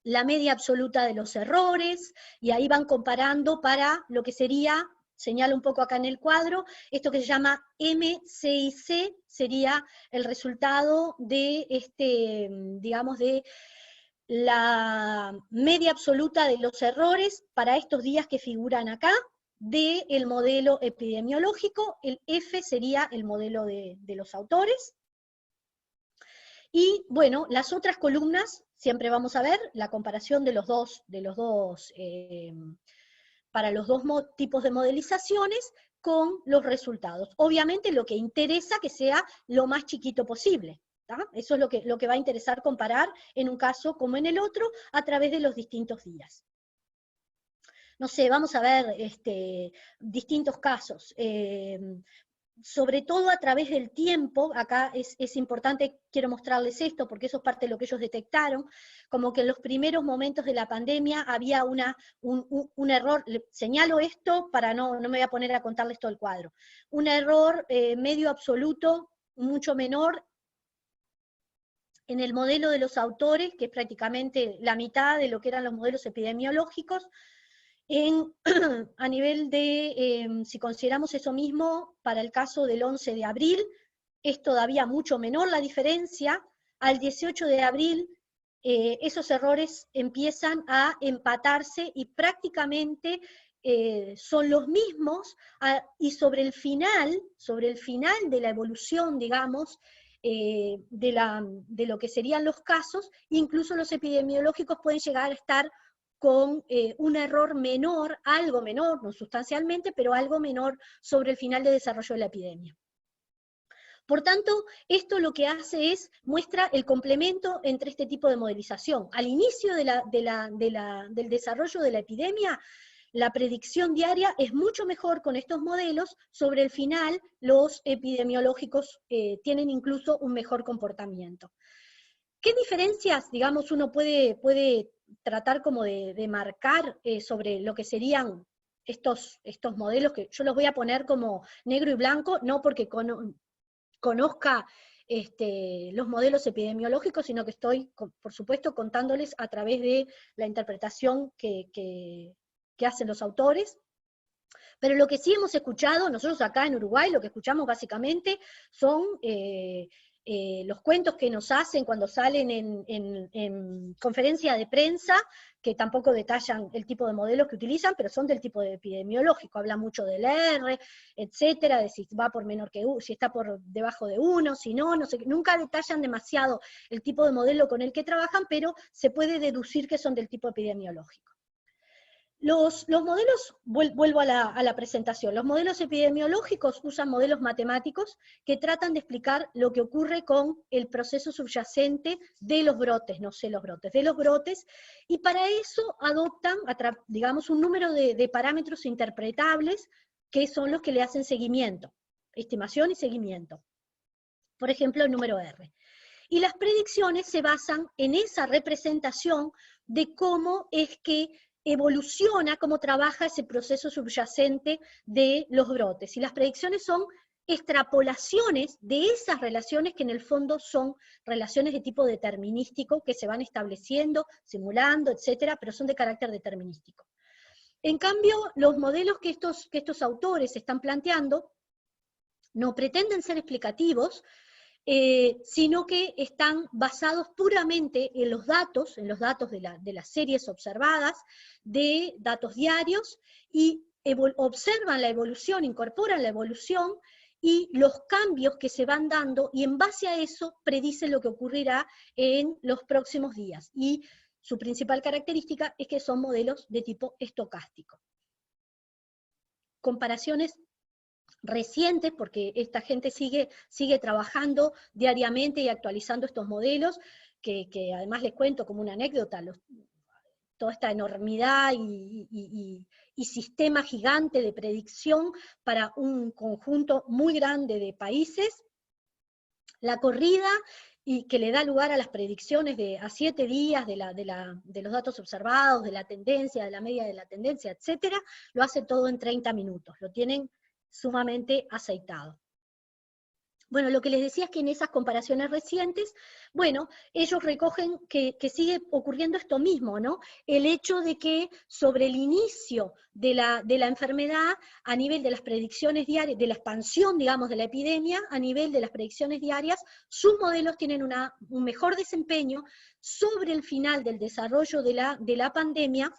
la media absoluta de los errores, y ahí van comparando para lo que sería, señalo un poco acá en el cuadro, esto que se llama MCIC, sería el resultado de, digamos, de la media absoluta de los errores para estos días que figuran acá, del modelo epidemiológico. El F sería el modelo de los autores. Y bueno, las otras columnas, siempre vamos a ver la comparación de los dos para los dos tipos de modelizaciones con los resultados. Obviamente lo que interesa que sea lo más chiquito posible, ¿tá? Eso es lo que va a interesar comparar en un caso como en el otro, a través de los distintos días. No sé, vamos a ver distintos casos. Sobre todo a través del tiempo, acá es importante, quiero mostrarles esto, porque eso es parte de lo que ellos detectaron, como que en los primeros momentos de la pandemia había un error, señalo esto para no me voy a poner a contarles todo el cuadro, un error medio absoluto, mucho menor, en el modelo de los autores, que es prácticamente la mitad de lo que eran los modelos epidemiológicos, a nivel de, si consideramos eso mismo, para el caso del 11 de abril, es todavía mucho menor la diferencia. Al 18 de abril, esos errores empiezan a empatarse y prácticamente son los mismos, y sobre el final de la evolución, digamos, de lo que serían los casos, incluso los epidemiológicos pueden llegar a estar con un error menor, algo menor, no sustancialmente, pero algo menor sobre el final de desarrollo de la epidemia. Por tanto, esto lo que hace es, muestra el complemento entre este tipo de modelización. Al inicio del desarrollo de la epidemia, la predicción diaria es mucho mejor con estos modelos, sobre el final los epidemiológicos tienen incluso un mejor comportamiento. ¿Qué diferencias, digamos, uno puede tratar como de marcar sobre lo que serían estos modelos, que yo los voy a poner como negro y blanco, no porque conozca los modelos epidemiológicos, sino que estoy, por supuesto, contándoles a través de la interpretación que hacen los autores. Pero lo que sí hemos escuchado, nosotros acá en Uruguay, lo que escuchamos básicamente son los cuentos que nos hacen cuando salen en conferencia de prensa, que tampoco detallan el tipo de modelos que utilizan, pero son del tipo de epidemiológico, habla mucho del R, etcétera, de si va por menor que si está por debajo de 1, si no, no sé, nunca detallan demasiado el tipo de modelo con el que trabajan, pero se puede deducir que son del tipo epidemiológico. Los modelos, vuelvo a la presentación, los modelos epidemiológicos usan modelos matemáticos que tratan de explicar lo que ocurre con el proceso subyacente de los brotes, no sé los brotes, de los brotes, y para eso adoptan, digamos, un número de parámetros interpretables que son los que le hacen seguimiento, estimación y seguimiento. Por ejemplo, el número R. Y las predicciones se basan en esa representación de cómo es que evoluciona, cómo trabaja ese proceso subyacente de los brotes. Y las predicciones son extrapolaciones de esas relaciones que en el fondo son relaciones de tipo determinístico que se van estableciendo, simulando, etcétera, pero son de carácter determinístico. En cambio, los modelos que estos autores están planteando no pretenden ser explicativos, sino que están basados puramente en los datos de las series observadas, de datos diarios, y observan la evolución, incorporan la evolución, y los cambios que se van dando, y en base a eso predicen lo que ocurrirá en los próximos días. Y su principal característica es que son modelos de tipo estocástico. Comparaciones recientes, porque esta gente sigue trabajando diariamente y actualizando estos modelos, que además les cuento como una anécdota, toda esta enormidad y sistema gigante de predicción para un conjunto muy grande de países, la corrida y que le da lugar a las predicciones a 7 días de los datos observados, de la tendencia, de la media de la tendencia, etcétera, lo hace todo en 30 minutos, lo tienen sumamente aceitado. Bueno, lo que les decía es que en esas comparaciones recientes, bueno, ellos recogen que sigue ocurriendo esto mismo, ¿no? El hecho de que sobre el inicio de la enfermedad, a nivel de las predicciones diarias, de la expansión, digamos, de la epidemia, a nivel de las predicciones diarias, sus modelos tienen un mejor desempeño. Sobre el final del desarrollo de la pandemia,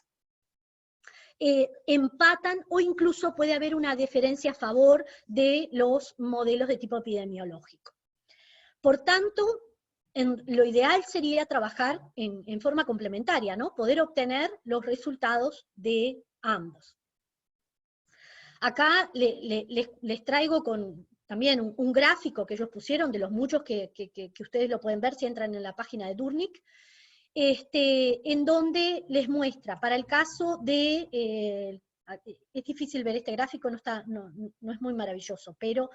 empatan, o incluso puede haber una diferencia a favor de los modelos de tipo epidemiológico. Por tanto, lo ideal sería trabajar en forma complementaria, ¿no? Poder obtener los resultados de ambos. Acá les traigo también un gráfico que ellos pusieron, de los muchos que ustedes lo pueden ver si entran en la página de Durnick, en donde les muestra, para el caso de, es difícil ver este gráfico, no es muy maravilloso, pero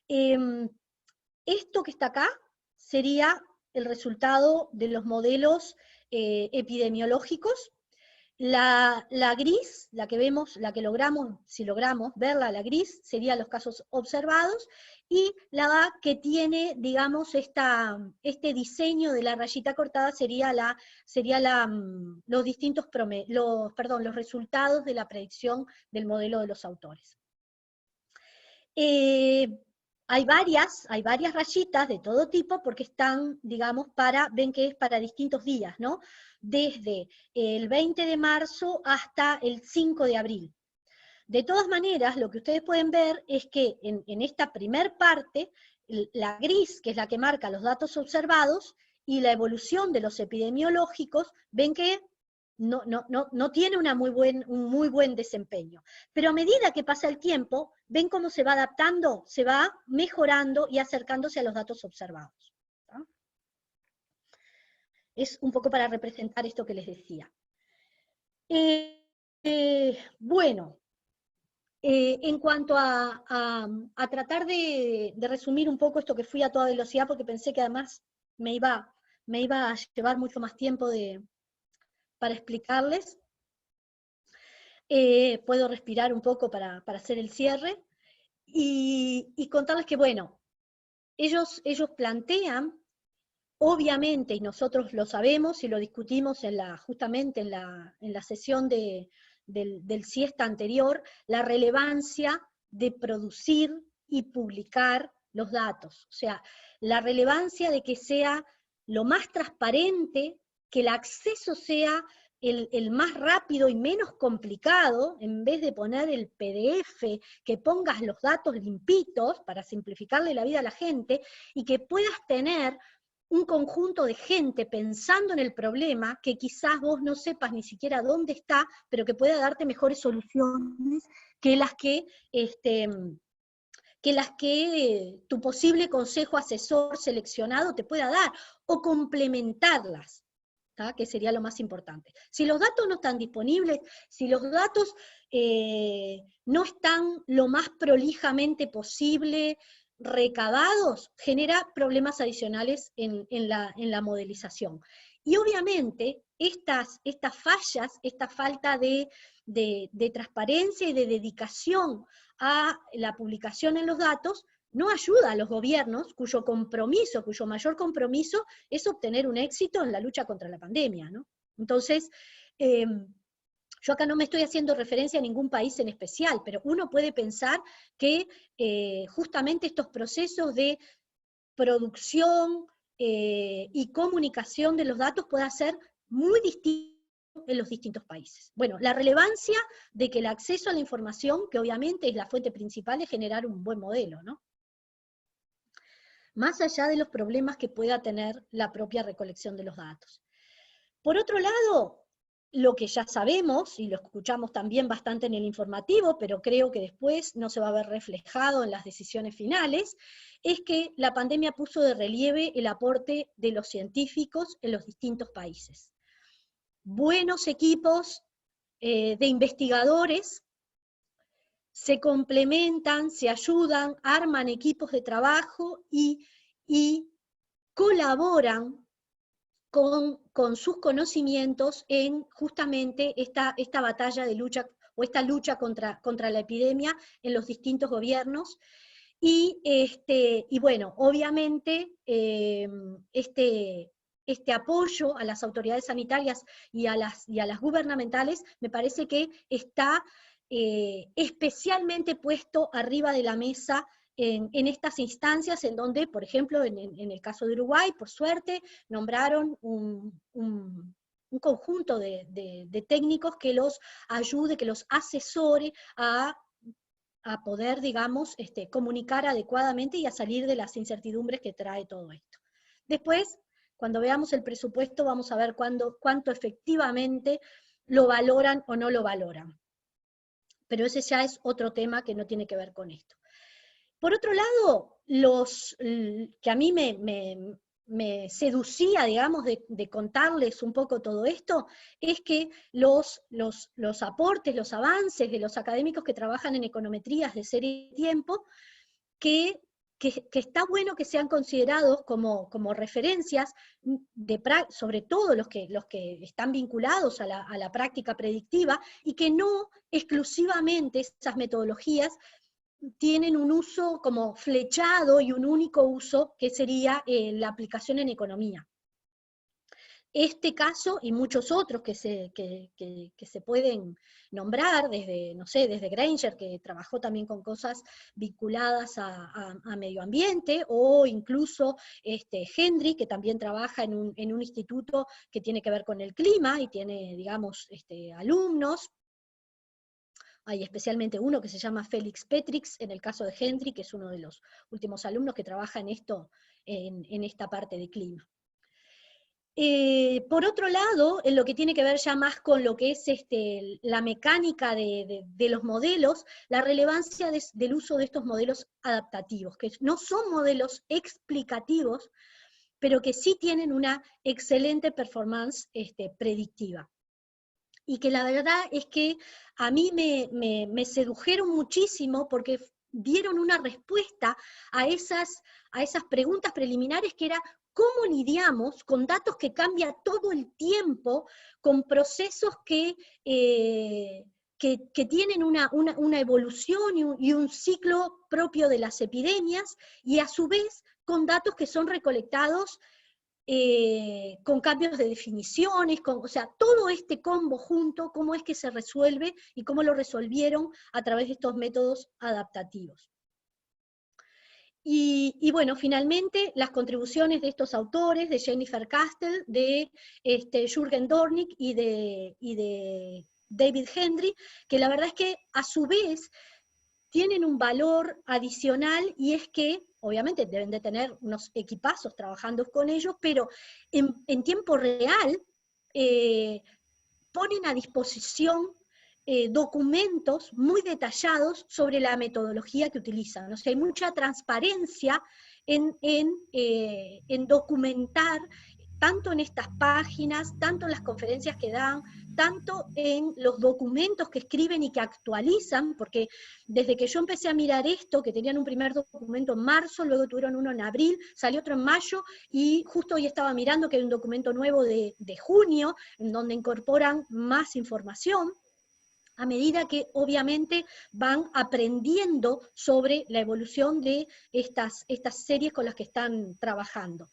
esto que está acá sería el resultado de los modelos epidemiológicos. La gris, la que vemos, la que logramos, si logramos verla, la gris, serían los casos observados, y la que tiene, digamos, este diseño de la rayita cortada sería los distintos los resultados de la predicción del modelo de los autores. Hay varias rayitas de todo tipo, porque están, digamos, ven que es para distintos días, ¿no? Desde el 20 de marzo hasta el 5 de abril. De todas maneras, lo que ustedes pueden ver es que en esta primer parte, la gris, que es la que marca los datos observados, y la evolución de los epidemiológicos, ven que no tiene un muy buen desempeño. Pero a medida que pasa el tiempo, ven cómo se va adaptando, se va mejorando y acercándose a los datos observados. ¿Tá? Es un poco para representar esto que les decía. Bueno, en cuanto a tratar de resumir un poco esto que fui a toda velocidad, porque pensé que además me iba a llevar mucho más tiempo para explicarles. Puedo respirar un poco para hacer el cierre, y contarles que, bueno, ellos plantean, obviamente, y nosotros lo sabemos y lo discutimos justamente en la sesión del siesta anterior, la relevancia de producir y publicar los datos, o sea, la relevancia de que sea lo más transparente, que el acceso sea el más rápido y menos complicado, en vez de poner el PDF, que pongas los datos limpitos para simplificarle la vida a la gente, y que puedas tener un conjunto de gente pensando en el problema, que quizás vos no sepas ni siquiera dónde está, pero que pueda darte mejores soluciones que las que tu posible consejo asesor seleccionado te pueda dar, o complementarlas, ¿tá? Que sería lo más importante. Si los datos no están disponibles, si los datos no están lo más prolijamente posible recabados, genera problemas adicionales en la modelización. Y obviamente estas fallas, esta falta de transparencia y de dedicación a la publicación en los datos, no ayuda a los gobiernos cuyo mayor compromiso es obtener un éxito en la lucha contra la pandemia, ¿no? Entonces, yo acá no me estoy haciendo referencia a ningún país en especial, pero uno puede pensar que justamente estos procesos de producción y comunicación de los datos pueda ser muy distinto en los distintos países. Bueno, la relevancia de que el acceso a la información, que obviamente es la fuente principal, es generar un buen modelo, ¿no? Más allá de los problemas que pueda tener la propia recolección de los datos. Por otro lado, lo que ya sabemos, y lo escuchamos también bastante en el informativo, pero creo que después no se va a ver reflejado en las decisiones finales, es que la pandemia puso de relieve el aporte de los científicos en los distintos países. Buenos equipos de investigadores se complementan, se ayudan, arman equipos de trabajo y colaboran con sus conocimientos en justamente esta batalla de lucha, o esta lucha contra la epidemia en los distintos gobiernos. Y bueno, obviamente este apoyo a las autoridades sanitarias y a las gubernamentales me parece que está especialmente puesto arriba de la mesa en estas instancias en donde, por ejemplo, en el caso de Uruguay, por suerte, nombraron un conjunto de técnicos que los ayude, que los asesore a poder, digamos, comunicar adecuadamente y a salir de las incertidumbres que trae todo esto. Después, cuando veamos el presupuesto, vamos a ver cuánto efectivamente lo valoran o no lo valoran. Pero ese ya es otro tema que no tiene que ver con esto. Por otro lado, que a mí me seducía, digamos, de contarles un poco todo esto, es que los aportes, los avances de los académicos que trabajan en econometrías de serie y tiempo, que está bueno que sean considerados como referencias, sobre todo los que están vinculados a la práctica predictiva, y que no exclusivamente esas metodologías tienen un uso como flechado y un único uso, que sería la aplicación en economía. Este caso y muchos otros que se pueden nombrar, desde, no sé, desde Granger, que trabajó también con cosas vinculadas a medio ambiente, o incluso Hendry, que también trabaja en un instituto que tiene que ver con el clima, y tiene, digamos, alumnos. Hay especialmente uno que se llama Félix Petrix, en el caso de Hendry, que es uno de los últimos alumnos que trabaja en esto, en esta parte de clima. Por otro lado, en lo que tiene que ver ya más con lo que es la mecánica de los modelos, la relevancia del uso de estos modelos adaptativos, que no son modelos explicativos, pero que sí tienen una excelente performance predictiva. Y que la verdad es que a mí me sedujeron muchísimo, porque dieron una respuesta a esas preguntas preliminares, que era: ¿cómo lidiamos con datos que cambian todo el tiempo, con procesos que tienen una evolución y un ciclo propio de las epidemias, y a su vez con datos que son recolectados con cambios de definiciones, o sea, todo este combo junto, cómo es que se resuelve y cómo lo resolvieron a través de estos métodos adaptativos? Y bueno, finalmente las contribuciones de estos autores, de Jennifer Castell, de Jürgen Dornick y de David Hendry, que la verdad es que a su vez tienen un valor adicional, y es que obviamente deben de tener unos equipazos trabajando con ellos, pero en tiempo real ponen a disposición documentos muy detallados sobre la metodología que utilizan. O sea, hay mucha transparencia en documentar, tanto en estas páginas, tanto en las conferencias que dan, tanto en los documentos que escriben y que actualizan, porque desde que yo empecé a mirar esto, que tenían un primer documento en marzo, luego tuvieron uno en abril, salió otro en mayo, y justo hoy estaba mirando que hay un documento nuevo de junio, en donde incorporan más información, a medida que obviamente van aprendiendo sobre la evolución de estas series con las que están trabajando.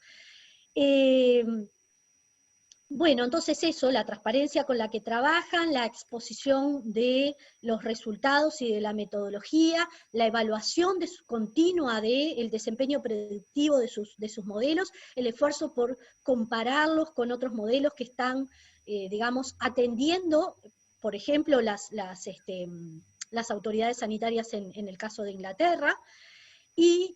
Bueno, entonces eso, la transparencia con la que trabajan, la exposición de los resultados y de la metodología, la evaluación continua del desempeño predictivo de sus modelos, el esfuerzo por compararlos con otros modelos que están, digamos, atendiendo, por ejemplo, las autoridades sanitarias en el caso de Inglaterra, y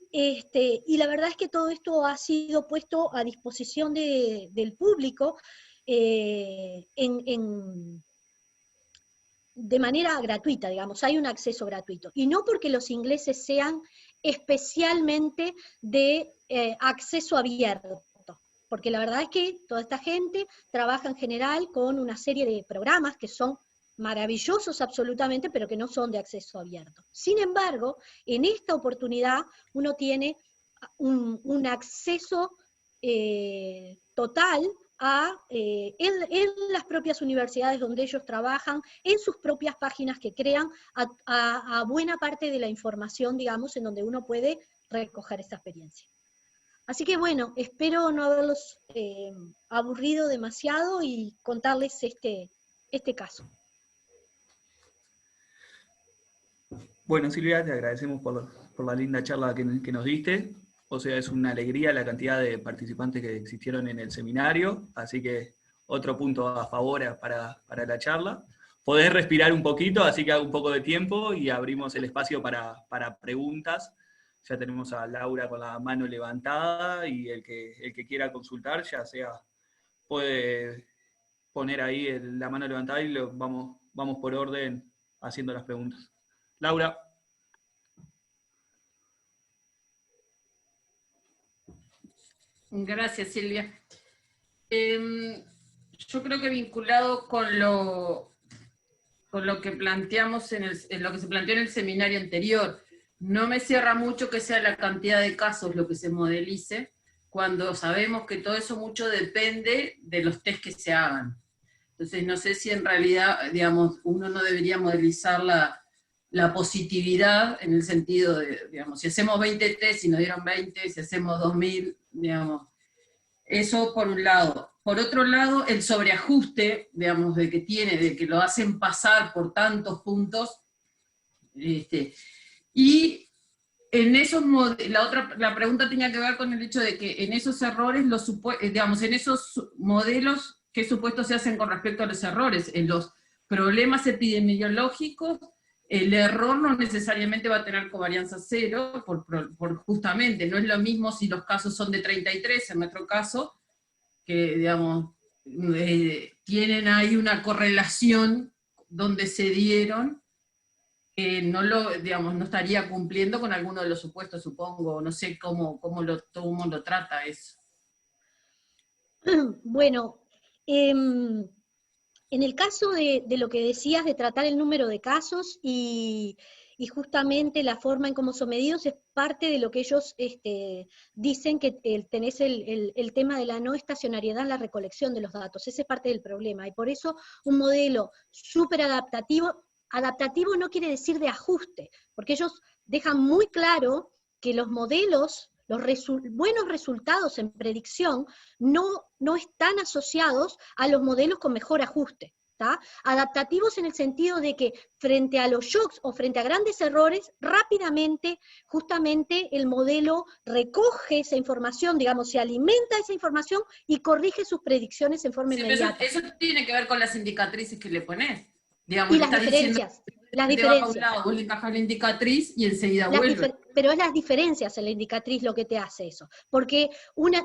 la verdad es que todo esto ha sido puesto a disposición del público de manera gratuita, digamos, hay un acceso gratuito, y no porque los ingleses sean especialmente de acceso abierto, porque la verdad es que toda esta gente trabaja en general con una serie de programas que son maravillosos absolutamente, pero que no son de acceso abierto. Sin embargo, en esta oportunidad uno tiene un acceso total en las propias universidades donde ellos trabajan, en sus propias páginas que crean, a buena parte de la información, digamos, en donde uno puede recoger esa experiencia. Así que bueno, espero no haberlos aburrido demasiado y contarles este caso. Bueno, Silvia, te agradecemos por la linda charla que nos diste. O sea, es una alegría la cantidad de participantes que existieron en el seminario, así que otro punto a favor para la charla. Podés respirar un poquito, así que hago un poco de tiempo y abrimos el espacio para preguntas. Ya tenemos a Laura con la mano levantada, y el que quiera consultar, ya sea, puede poner ahí la mano levantada y vamos por orden haciendo las preguntas. Laura. Gracias, Silvia. Yo creo que vinculado con lo que planteamos en lo que se planteó en el seminario anterior, no me cierra mucho que sea la cantidad de casos lo que se modelice, cuando sabemos que todo eso mucho depende de los test que se hagan. Entonces no sé si en realidad, digamos, uno no debería modelizar la positividad en el sentido de, digamos, si hacemos 20 test y nos dieron 20, si hacemos 2000, digamos, eso por un lado. Por otro lado, el sobreajuste, digamos, de que lo hacen pasar por tantos puntos, y en esos, la pregunta tenía que ver con el hecho de que en esos errores, digamos, en esos modelos, ¿qué supuestos se hacen con respecto a los errores? En los problemas epidemiológicos, el error no necesariamente va a tener covarianza cero, por justamente, no es lo mismo si los casos son de 33, en nuestro caso, que, digamos, tienen ahí una correlación donde se dieron, digamos, no estaría cumpliendo con alguno de los supuestos, supongo, no sé cómo todo el mundo trata eso. Bueno, en el caso de lo que decías de tratar el número de casos y justamente la forma en cómo son medidos, es parte de lo que ellos dicen que tenés el tema de la no estacionariedad en la recolección de los datos. Ese es parte del problema, y por eso un modelo súper adaptativo no quiere decir de ajuste, porque ellos dejan muy claro que los modelos, buenos resultados en predicción, no están asociados a los modelos con mejor ajuste. ¿tá? Adaptativos en el sentido de que frente a los shocks o frente a grandes errores, rápidamente, justamente el modelo recoge esa información, digamos, se alimenta esa información y corrige sus predicciones en forma Sí, pero inmediata. eso tiene que ver con las indicatrices que le pones. Digamos, Y le las estás diciendo diferencias, las que te va para un diferencias. lado, vos le encajas la indicatriz y enseguida vuelve. Pero es las diferencias en la indicatriz lo que te hace eso. Porque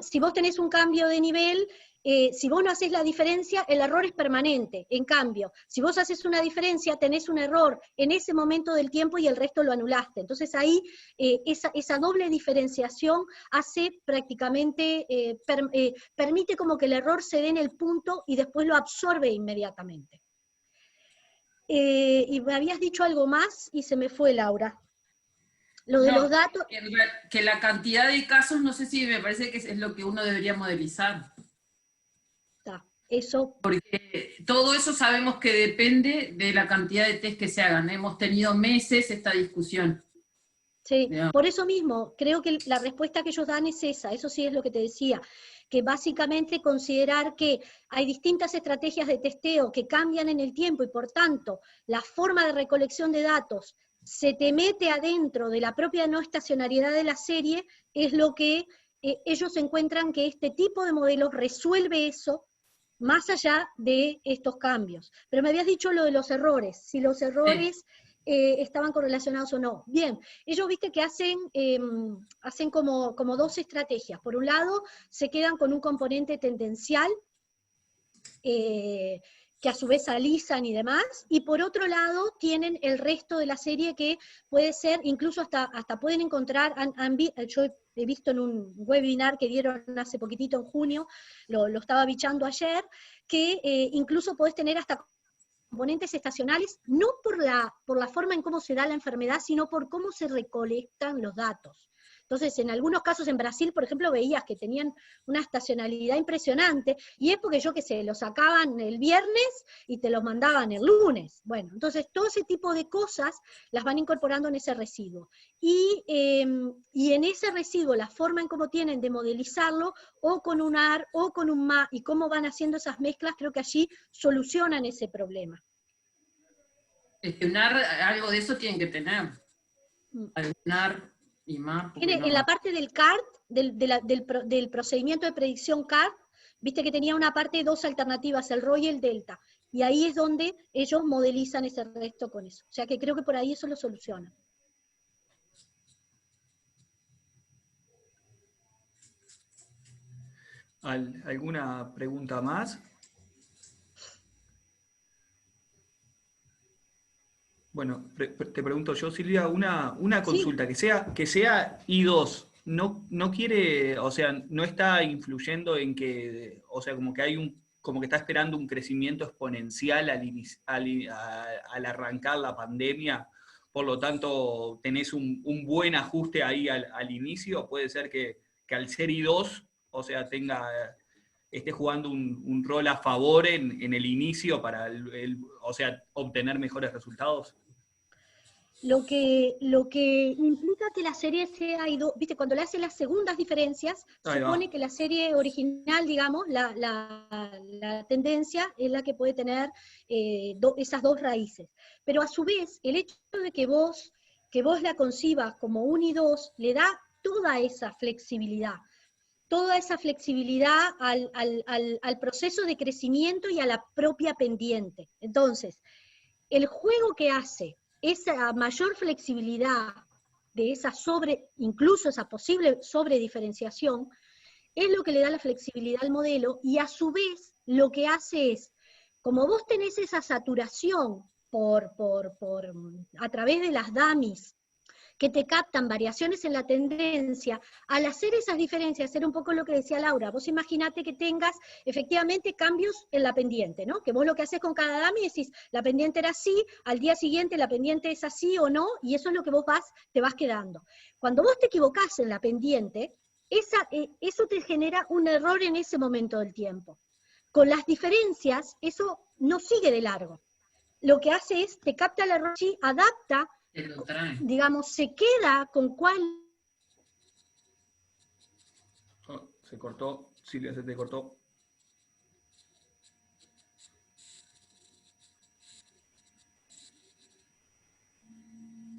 si vos tenés un cambio de nivel, si vos no haces la diferencia, el error es permanente. En cambio, si vos haces una diferencia, tenés un error en ese momento del tiempo y el resto lo anulaste. Entonces ahí esa doble diferenciación hace prácticamente, permite como que el error se dé en el punto y después lo absorbe inmediatamente. Y me habías dicho algo más y se me fue, Laura. Lo de los datos. Que la cantidad de casos, no sé si me parece que es lo que uno debería modelizar. Eso. Porque todo eso sabemos que depende de la cantidad de test que se hagan. Hemos tenido meses esta discusión. Sí, por eso mismo, creo que la respuesta que ellos dan es esa, eso sí es lo que te decía, que básicamente considerar que hay distintas estrategias de testeo que cambian en el tiempo y por tanto la forma de recolección de datos se te mete adentro de la propia no estacionariedad de la serie, es lo que ellos encuentran que este tipo de modelos resuelve eso más allá de estos cambios. Pero me habías dicho lo de los errores, si los errores estaban correlacionados o no. Bien, ellos viste que hacen como dos estrategias. Por un lado, se quedan con un componente tendencial, que a su vez alisan y demás, y por otro lado tienen el resto de la serie que puede ser, incluso hasta pueden encontrar, yo he visto en un webinar que dieron hace poquitito en junio, lo estaba bichando ayer, que incluso podés tener hasta componentes estacionales, no por la forma en cómo se da la enfermedad, sino por cómo se recolectan los datos. Entonces, en algunos casos en Brasil, por ejemplo, veías que tenían una estacionalidad impresionante, y es porque, yo qué sé, lo sacaban el viernes y te los mandaban el lunes. Bueno, entonces todo ese tipo de cosas las van incorporando en ese residuo. Y en ese residuo, la forma en cómo tienen de modelizarlo, o con un AR, o con un MA, y cómo van haciendo esas mezclas, creo que allí solucionan ese problema. Un AR, algo de eso tienen que tener. Un AR y más. En la parte del CART, del procedimiento de predicción CART, viste que tenía una parte, dos alternativas, el ROY y el delta. Y ahí es donde ellos modelizan ese resto con eso. O sea que creo que por ahí eso lo soluciona. ¿Alguna pregunta más? Bueno, te pregunto yo, Silvia, una consulta, sí. que sea I2, no quiere, o sea, no está influyendo en que, o sea, como que está esperando un crecimiento exponencial al arrancar la pandemia, por lo tanto tenés un buen ajuste ahí al inicio, puede ser que al ser I2, o sea, esté jugando un rol a favor en el inicio para o sea, obtener mejores resultados. Lo que implica que la serie sea I2, viste, cuando le hacen las segundas diferencias, supone que la serie original, digamos, la tendencia es la que puede tener esas dos raíces. Pero a su vez, el hecho de que vos la concibas como un I2, le da toda esa flexibilidad al proceso de crecimiento y a la propia pendiente. Entonces, el juego que hace esa mayor flexibilidad de incluso esa posible sobrediferenciación, es lo que le da la flexibilidad al modelo, y a su vez lo que hace es, como vos tenés esa saturación a través de las dummies, que te captan variaciones en la tendencia, al hacer esas diferencias, hacer un poco lo que decía Laura, vos imaginate que tengas efectivamente cambios en la pendiente, ¿no? Que vos lo que haces con cada dummy decís, la pendiente era así, al día siguiente la pendiente es así o no, y eso es lo que vos te vas quedando. Cuando vos te equivocás en la pendiente, eso te genera un error en ese momento del tiempo. Con las diferencias, eso no sigue de largo. Lo que hace es, te capta el error y adapta, digamos, se queda con cuál. Se cortó, Silvia, se te cortó.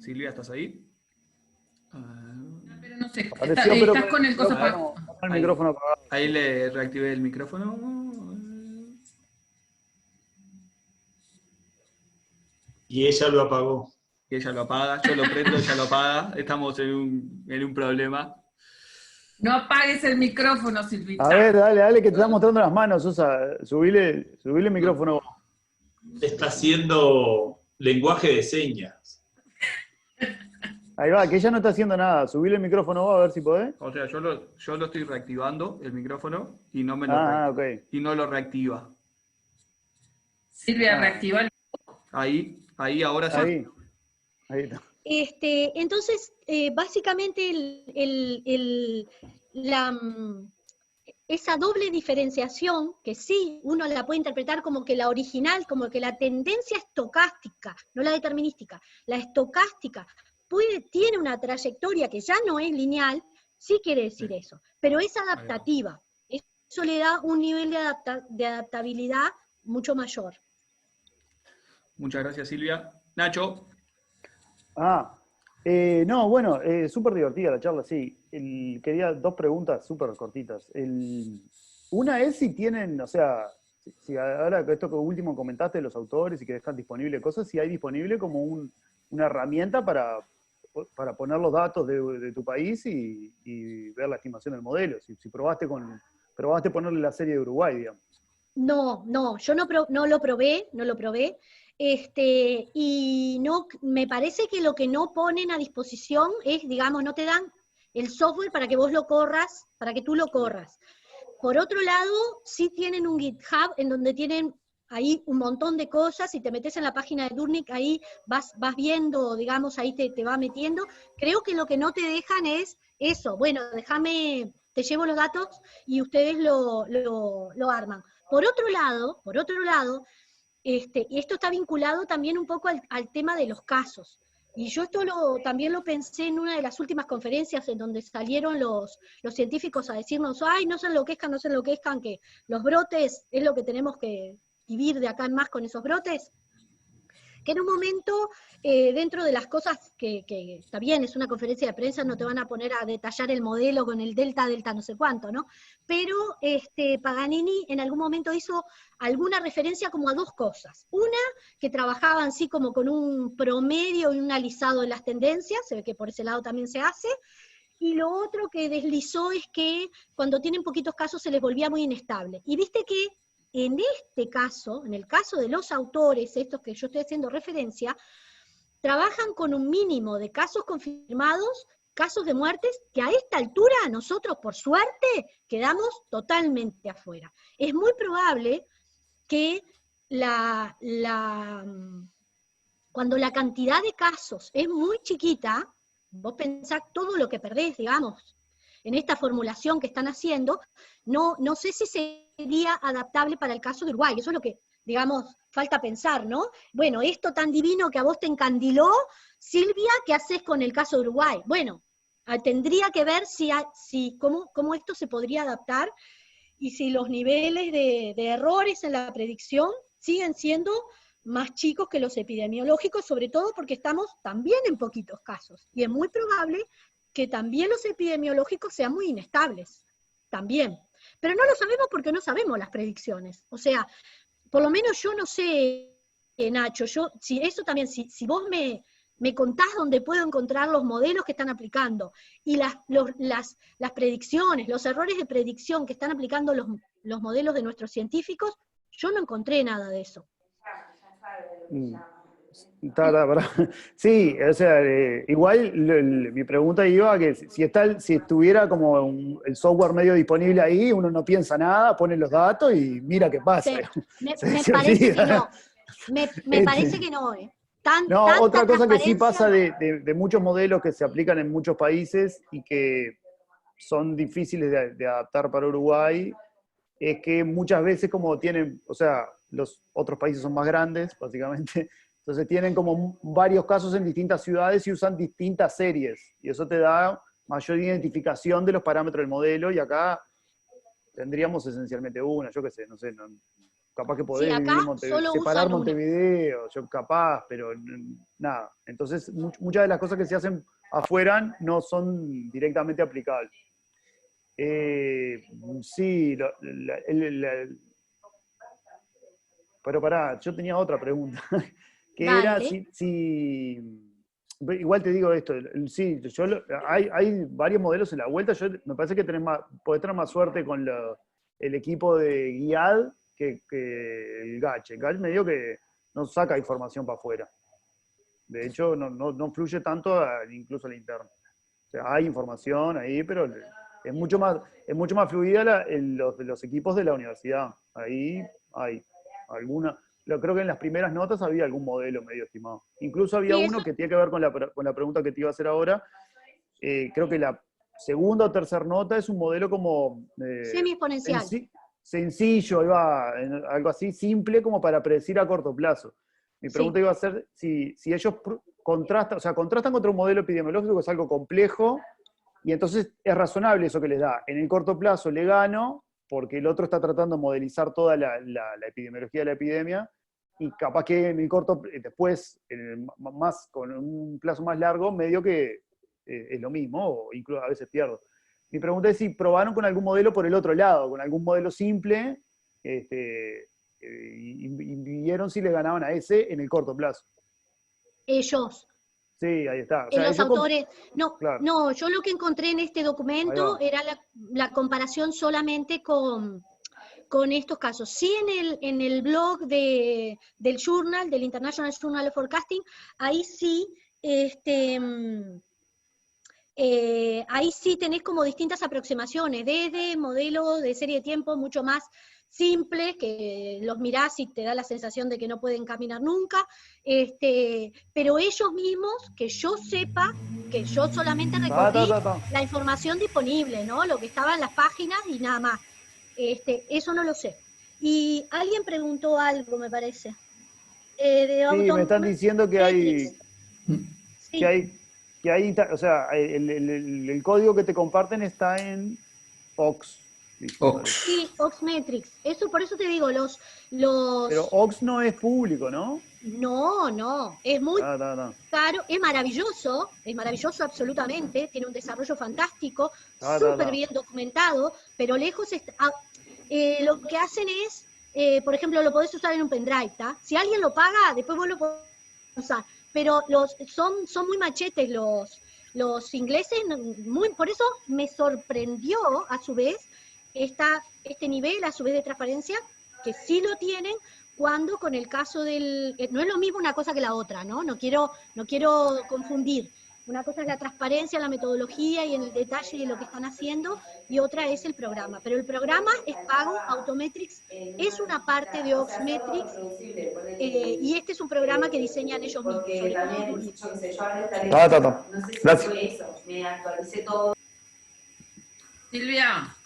Silvia, ¿estás ahí? Pero no sé, Apareció, pero estás con el coso apagado. el micrófono apagado. Ahí le reactivé el micrófono. Y ella lo apagó. Y ella lo apaga, yo lo prendo, ella lo apaga. Estamos en un problema. No apagues el micrófono, Silvita. A ver, dale, que te están mostrando las manos, Sosa. Subile el micrófono. Está haciendo lenguaje de señas. Ahí va, que ella no está haciendo nada. Subile el micrófono vos, a ver si podés. O sea, yo lo estoy reactivando, el micrófono, y no me lo Ok. y no lo reactiva. Silvia, reactiva el... Ahí, ahora sí. Ahí está. Entonces, básicamente esa doble diferenciación, que sí, uno la puede interpretar como que la original, como que la tendencia estocástica, no la determinística, la estocástica, tiene una trayectoria que ya no es lineal, sí quiere decir eso, pero es adaptativa. Eso le da un nivel de adaptabilidad mucho mayor. Muchas gracias, Silvia. Nacho. No, bueno, súper divertida la charla, sí. Quería 2 preguntas súper cortitas. Una es si tienen, o sea, si ahora esto que último comentaste de los autores y que dejan disponible cosas, si hay disponible como una herramienta para poner los datos de tu país y ver la estimación del modelo. Si probaste ponerle la serie de Uruguay, digamos. No, yo no lo probé. Y no, me parece que lo que no ponen a disposición es, digamos, no te dan el software para que vos lo corras, para que tú lo corras. Por otro lado, sí tienen un GitHub en donde tienen ahí un montón de cosas, si te metes en la página de Durnic, ahí vas viendo, digamos, ahí te va metiendo. Creo que lo que no te dejan es eso, bueno, te llevo los datos y ustedes lo arman. Por otro lado, y esto está vinculado también un poco al tema de los casos. Y yo esto también lo pensé en una de las últimas conferencias en donde salieron los científicos a decirnos, ay, no se enloquezcan, que los brotes es lo que tenemos que vivir de acá en más con esos brotes. Que en un momento, dentro de las cosas que está bien, es una conferencia de prensa, no te van a poner a detallar el modelo con el delta no sé cuánto, ¿no? Pero Paganini en algún momento hizo alguna referencia como a 2 cosas. Una, que trabajaban así como con un promedio y un alisado en las tendencias, se ve que por ese lado también se hace, y lo otro que deslizó es que cuando tienen poquitos casos se les volvía muy inestable. Y viste que en este caso, en el caso de los autores, estos que yo estoy haciendo referencia, trabajan con un mínimo de casos confirmados, casos de muertes, que a esta altura nosotros, por suerte, quedamos totalmente afuera. Es muy probable que cuando la cantidad de casos es muy chiquita, vos pensás todo lo que perdés, digamos, en esta formulación que están haciendo, no sé si sería adaptable para el caso de Uruguay. Eso es lo que, digamos, falta pensar, ¿no? Bueno, esto tan divino que a vos te encandiló, Silvia, ¿qué haces con el caso de Uruguay? Bueno, tendría que ver cómo esto se podría adaptar y si los niveles de errores en la predicción siguen siendo más chicos que los epidemiológicos, sobre todo porque estamos también en poquitos casos. Y es muy probable que también los epidemiológicos sean muy inestables, también. Pero no lo sabemos porque no sabemos las predicciones. O sea, por lo menos yo no sé, Nacho, si vos me contás dónde puedo encontrar los modelos que están aplicando, y las predicciones, los errores de predicción que están aplicando los modelos de nuestros científicos, yo no encontré nada de eso. Sí, o sea, igual mi pregunta iba a que si estuviera como el software medio disponible ahí, uno no piensa nada, pone los datos y mira qué pasa. Me parece que no. Me parece que no, otra cosa que sí pasa de muchos modelos que se aplican en muchos países y que son difíciles de adaptar para Uruguay, es que muchas veces como tienen, o sea, los otros países son más grandes, básicamente, entonces tienen como varios casos en distintas ciudades y usan distintas series, y eso te da mayor identificación de los parámetros del modelo, y acá tendríamos esencialmente una, yo qué sé, no sé, capaz que podés Sí, acá vivir solo separar usan uno. Montevideo, yo capaz, pero nada. Entonces, muchas de las cosas que se hacen afuera no son directamente aplicables. Sí, pero pará, yo tenía otra pregunta, que era Dale. igual te digo esto, sí, hay varios modelos en la vuelta, me parece que podés tener más suerte con el equipo de GIAD que el GACH. El GACH medio que no saca información para afuera. De hecho, no fluye tanto incluso al interno. O sea, hay información ahí, pero es mucho más fluida los equipos de la universidad. Ahí hay alguna. Creo que en las primeras notas había algún modelo medio estimado. Incluso había Sí, uno eso- que tiene que ver con la pregunta que te iba a hacer ahora. Creo que la segunda o tercera nota es un modelo como Semi-exponencial. sencillo, algo así simple como para predecir a corto plazo. Mi Sí. pregunta iba a ser si ellos contrastan contra un modelo epidemiológico que es algo complejo, y entonces es razonable eso que les da. En el corto plazo le gano, porque el otro está tratando de modelizar toda la epidemiología de la epidemia, y capaz que en el después, con un plazo más largo, medio que es lo mismo, o incluso a veces pierdo. Mi pregunta es si probaron con algún modelo por el otro lado, con algún modelo simple, y vieron si le ganaban a ese en el corto plazo. Ellos, Sí, ahí está. O sea, los autores, claro, no, yo lo que encontré en este ahí documento va. era la comparación solamente con estos casos. Sí, en el blog del Journal, del International Journal of Forecasting, ahí sí, ahí sí tenés como distintas aproximaciones, desde modelos de serie de tiempo mucho más simples, que los mirás y te da la sensación de que no pueden caminar nunca, pero ellos mismos, que yo sepa, que yo solamente recogí la información disponible, ¿no? Lo que estaba en las páginas y nada más. Eso no lo sé. Y alguien preguntó algo, me parece. De Sí, me están diciendo que hay, Sí. o sea, el código que te comparten está en Ox. Sí, Oxmetrics. Por eso te digo, Pero Ox no es público, ¿no? No, es muy No. caro, es maravilloso absolutamente, tiene un desarrollo fantástico, súper bien documentado, pero lejos está. Lo que hacen es, por ejemplo, lo podés usar en un pendrive, ¿tá? Si alguien lo paga, después vos lo podés usar. Pero son muy machetes los ingleses, por eso me sorprendió a su vez este nivel a su vez de transparencia, que sí lo tienen, cuando con el caso no es lo mismo una cosa que la otra, ¿no? No quiero confundir. Una cosa es la transparencia, la metodología y en el detalle de lo que están haciendo, y otra es el programa. Pero el programa es pago, Autometrics es una parte de Oxmetrics, y este es un programa que diseñan ellos mismos, sobre todo. Gracias. Silvia.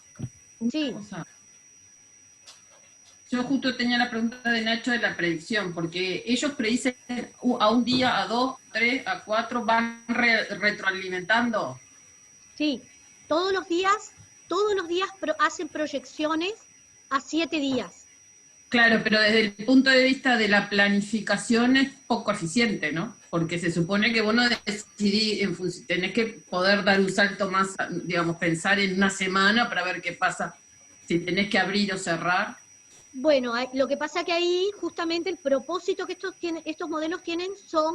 Sí. Yo justo tenía la pregunta de Nacho de la predicción, porque ellos predicen a un día, a 2, 3, a 4, van retroalimentando. Sí, todos los días hacen proyecciones a 7 días. Claro, pero desde el punto de vista de la planificación es poco eficiente, ¿no? Porque se supone que vos no decidís, tenés que poder dar un salto más, digamos, pensar en una semana para ver qué pasa, si tenés que abrir o cerrar. Bueno, lo que pasa que ahí justamente el propósito que estos modelos tienen son,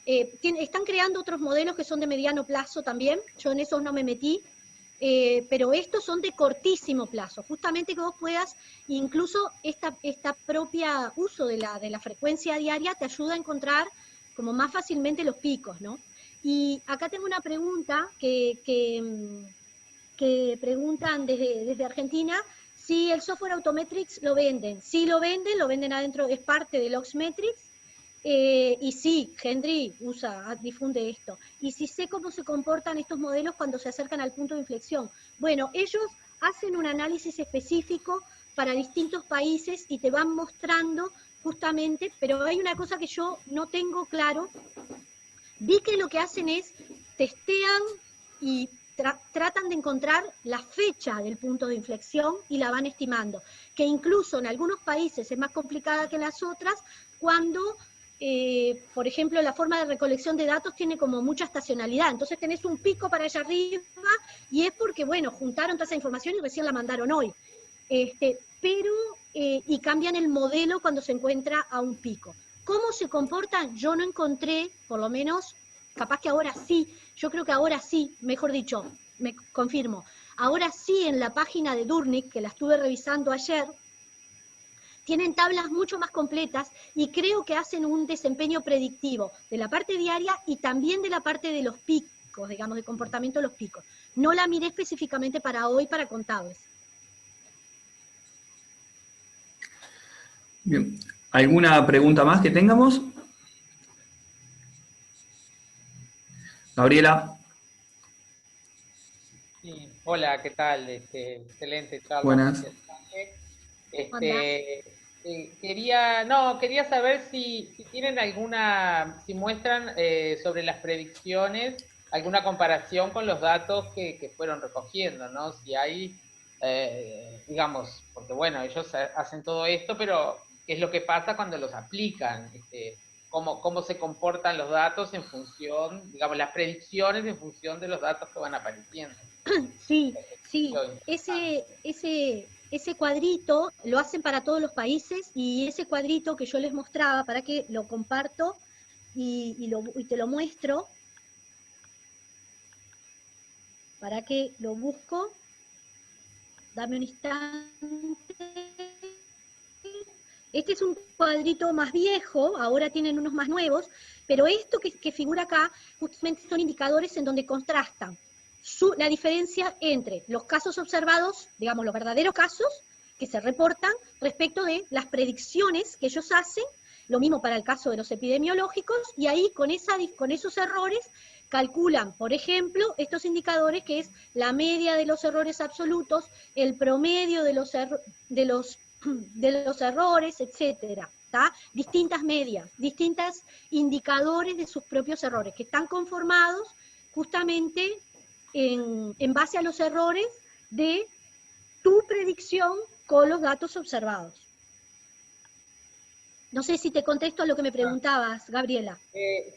están creando otros modelos que son de mediano plazo también, yo en esos no me metí, pero estos son de cortísimo plazo, justamente que vos puedas, incluso esta propia uso de la frecuencia diaria te ayuda a encontrar como más fácilmente los picos, ¿no? Y acá tengo una pregunta que preguntan desde Argentina, si el software Autometrics lo venden. Si lo venden adentro, es parte del Oxmetrics, y sí, Henry difunde esto. Y si sé cómo se comportan estos modelos cuando se acercan al punto de inflexión. Bueno, ellos hacen un análisis específico para distintos países y te van mostrando justamente, pero hay una cosa que yo no tengo claro. Vi que lo que hacen es testean y tratan de encontrar la fecha del punto de inflexión y la van estimando, que incluso en algunos países es más complicada que en las otras, cuando, por ejemplo, la forma de recolección de datos tiene como mucha estacionalidad, entonces tenés un pico para allá arriba, y es porque, bueno, juntaron toda esa información y recién la mandaron hoy. Y cambian el modelo cuando se encuentra a un pico. ¿Cómo se comportan? Yo no encontré, por lo menos, capaz que ahora sí, yo creo que ahora sí, mejor dicho, me confirmo, ahora sí en la página de Durnick, que la estuve revisando ayer, tienen tablas mucho más completas y creo que hacen un desempeño predictivo de la parte diaria y también de la parte de los picos, digamos, de comportamiento de los picos. No la miré específicamente para hoy, para contables. Bien. ¿Alguna pregunta más que tengamos? Gabriela. Sí, hola, ¿qué tal? Excelente charla. Buenas. Quería saber si tienen si muestran sobre las predicciones, alguna comparación con los datos que fueron recogiendo, ¿no? Si hay, digamos, porque bueno, ellos hacen todo esto, pero ¿qué es lo que pasa cuando los aplican? Cómo se comportan los datos en función, digamos, las predicciones en función de los datos que van apareciendo. Sí, ese cuadrito lo hacen para todos los países, y ese cuadrito que yo les mostraba, para que lo comparto y te lo muestro, para que lo busco, dame un instante. Este es un cuadrito más viejo, ahora tienen unos más nuevos, pero esto que figura acá justamente son indicadores en donde contrastan la diferencia entre los casos observados, digamos los verdaderos casos que se reportan respecto de las predicciones que ellos hacen, lo mismo para el caso de los epidemiológicos, y ahí con esos errores calculan, por ejemplo, estos indicadores que es la media de los errores absolutos, el promedio de los errores, etcétera, ¿tá? Distintas medias, distintos indicadores de sus propios errores, que están conformados justamente en base a los errores de tu predicción con los datos observados. No sé si te contesto a lo que me preguntabas, Gabriela.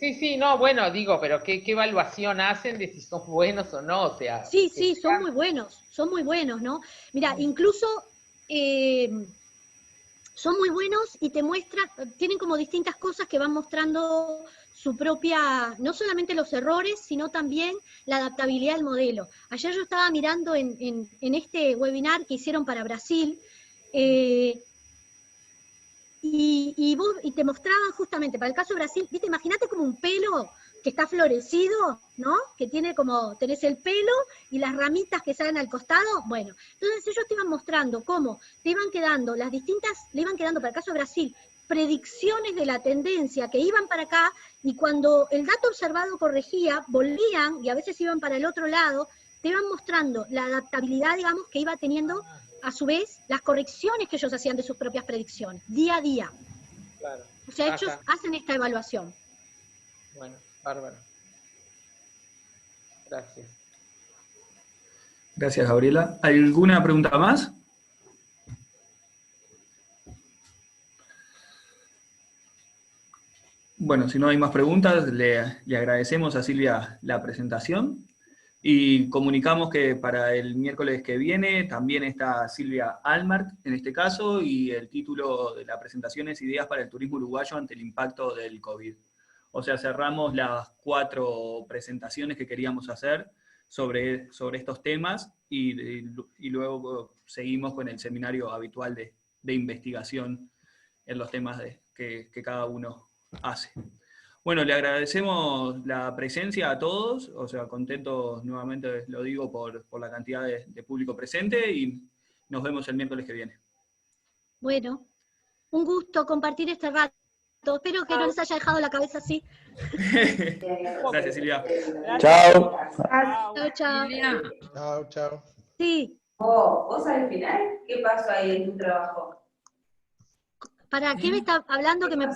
Sí, no, bueno, digo, pero ¿qué evaluación hacen de si son buenos o no? O sea, sí, son muy buenos, ¿no? Mira, incluso son muy buenos y te muestran, tienen como distintas cosas que van mostrando su propia, no solamente los errores, sino también la adaptabilidad del modelo. Ayer yo estaba mirando en este webinar que hicieron para Brasil, y te mostraban justamente, para el caso de Brasil, ¿viste? Imagínate como un pelo que está florecido, ¿no? Que tiene como, tenés el pelo y las ramitas que salen al costado. Bueno, entonces ellos te iban mostrando cómo te iban quedando le iban quedando para el caso de Brasil, predicciones de la tendencia que iban para acá, y cuando el dato observado corregía, volvían, y a veces iban para el otro lado, te iban mostrando la adaptabilidad, digamos, que iba teniendo, a su vez, las correcciones que ellos hacían de sus propias predicciones, día a día. Claro. O sea, ellos hacen esta evaluación. Bueno, bárbaro. Gracias. Gracias, Gabriela. ¿Alguna pregunta más? Bueno, si no hay más preguntas, le agradecemos a Silvia la presentación y comunicamos que para el miércoles que viene también está Silvia Almart en este caso, y el título de la presentación es Ideas para el turismo uruguayo ante el impacto del COVID. O sea, cerramos las 4 presentaciones que queríamos hacer sobre estos temas y luego seguimos con el seminario habitual de investigación en los temas que cada uno hace. Bueno, le agradecemos la presencia a todos, o sea, contentos nuevamente, lo digo, por la cantidad de público presente, y nos vemos el miércoles que viene. Bueno, un gusto compartir este rato. Espero que no les haya dejado la cabeza así. Gracias, Silvia. Chao. Chao. Chao. Sí. ¿Vos al final qué pasó ahí en tu trabajo? ¿Para qué me está hablando que me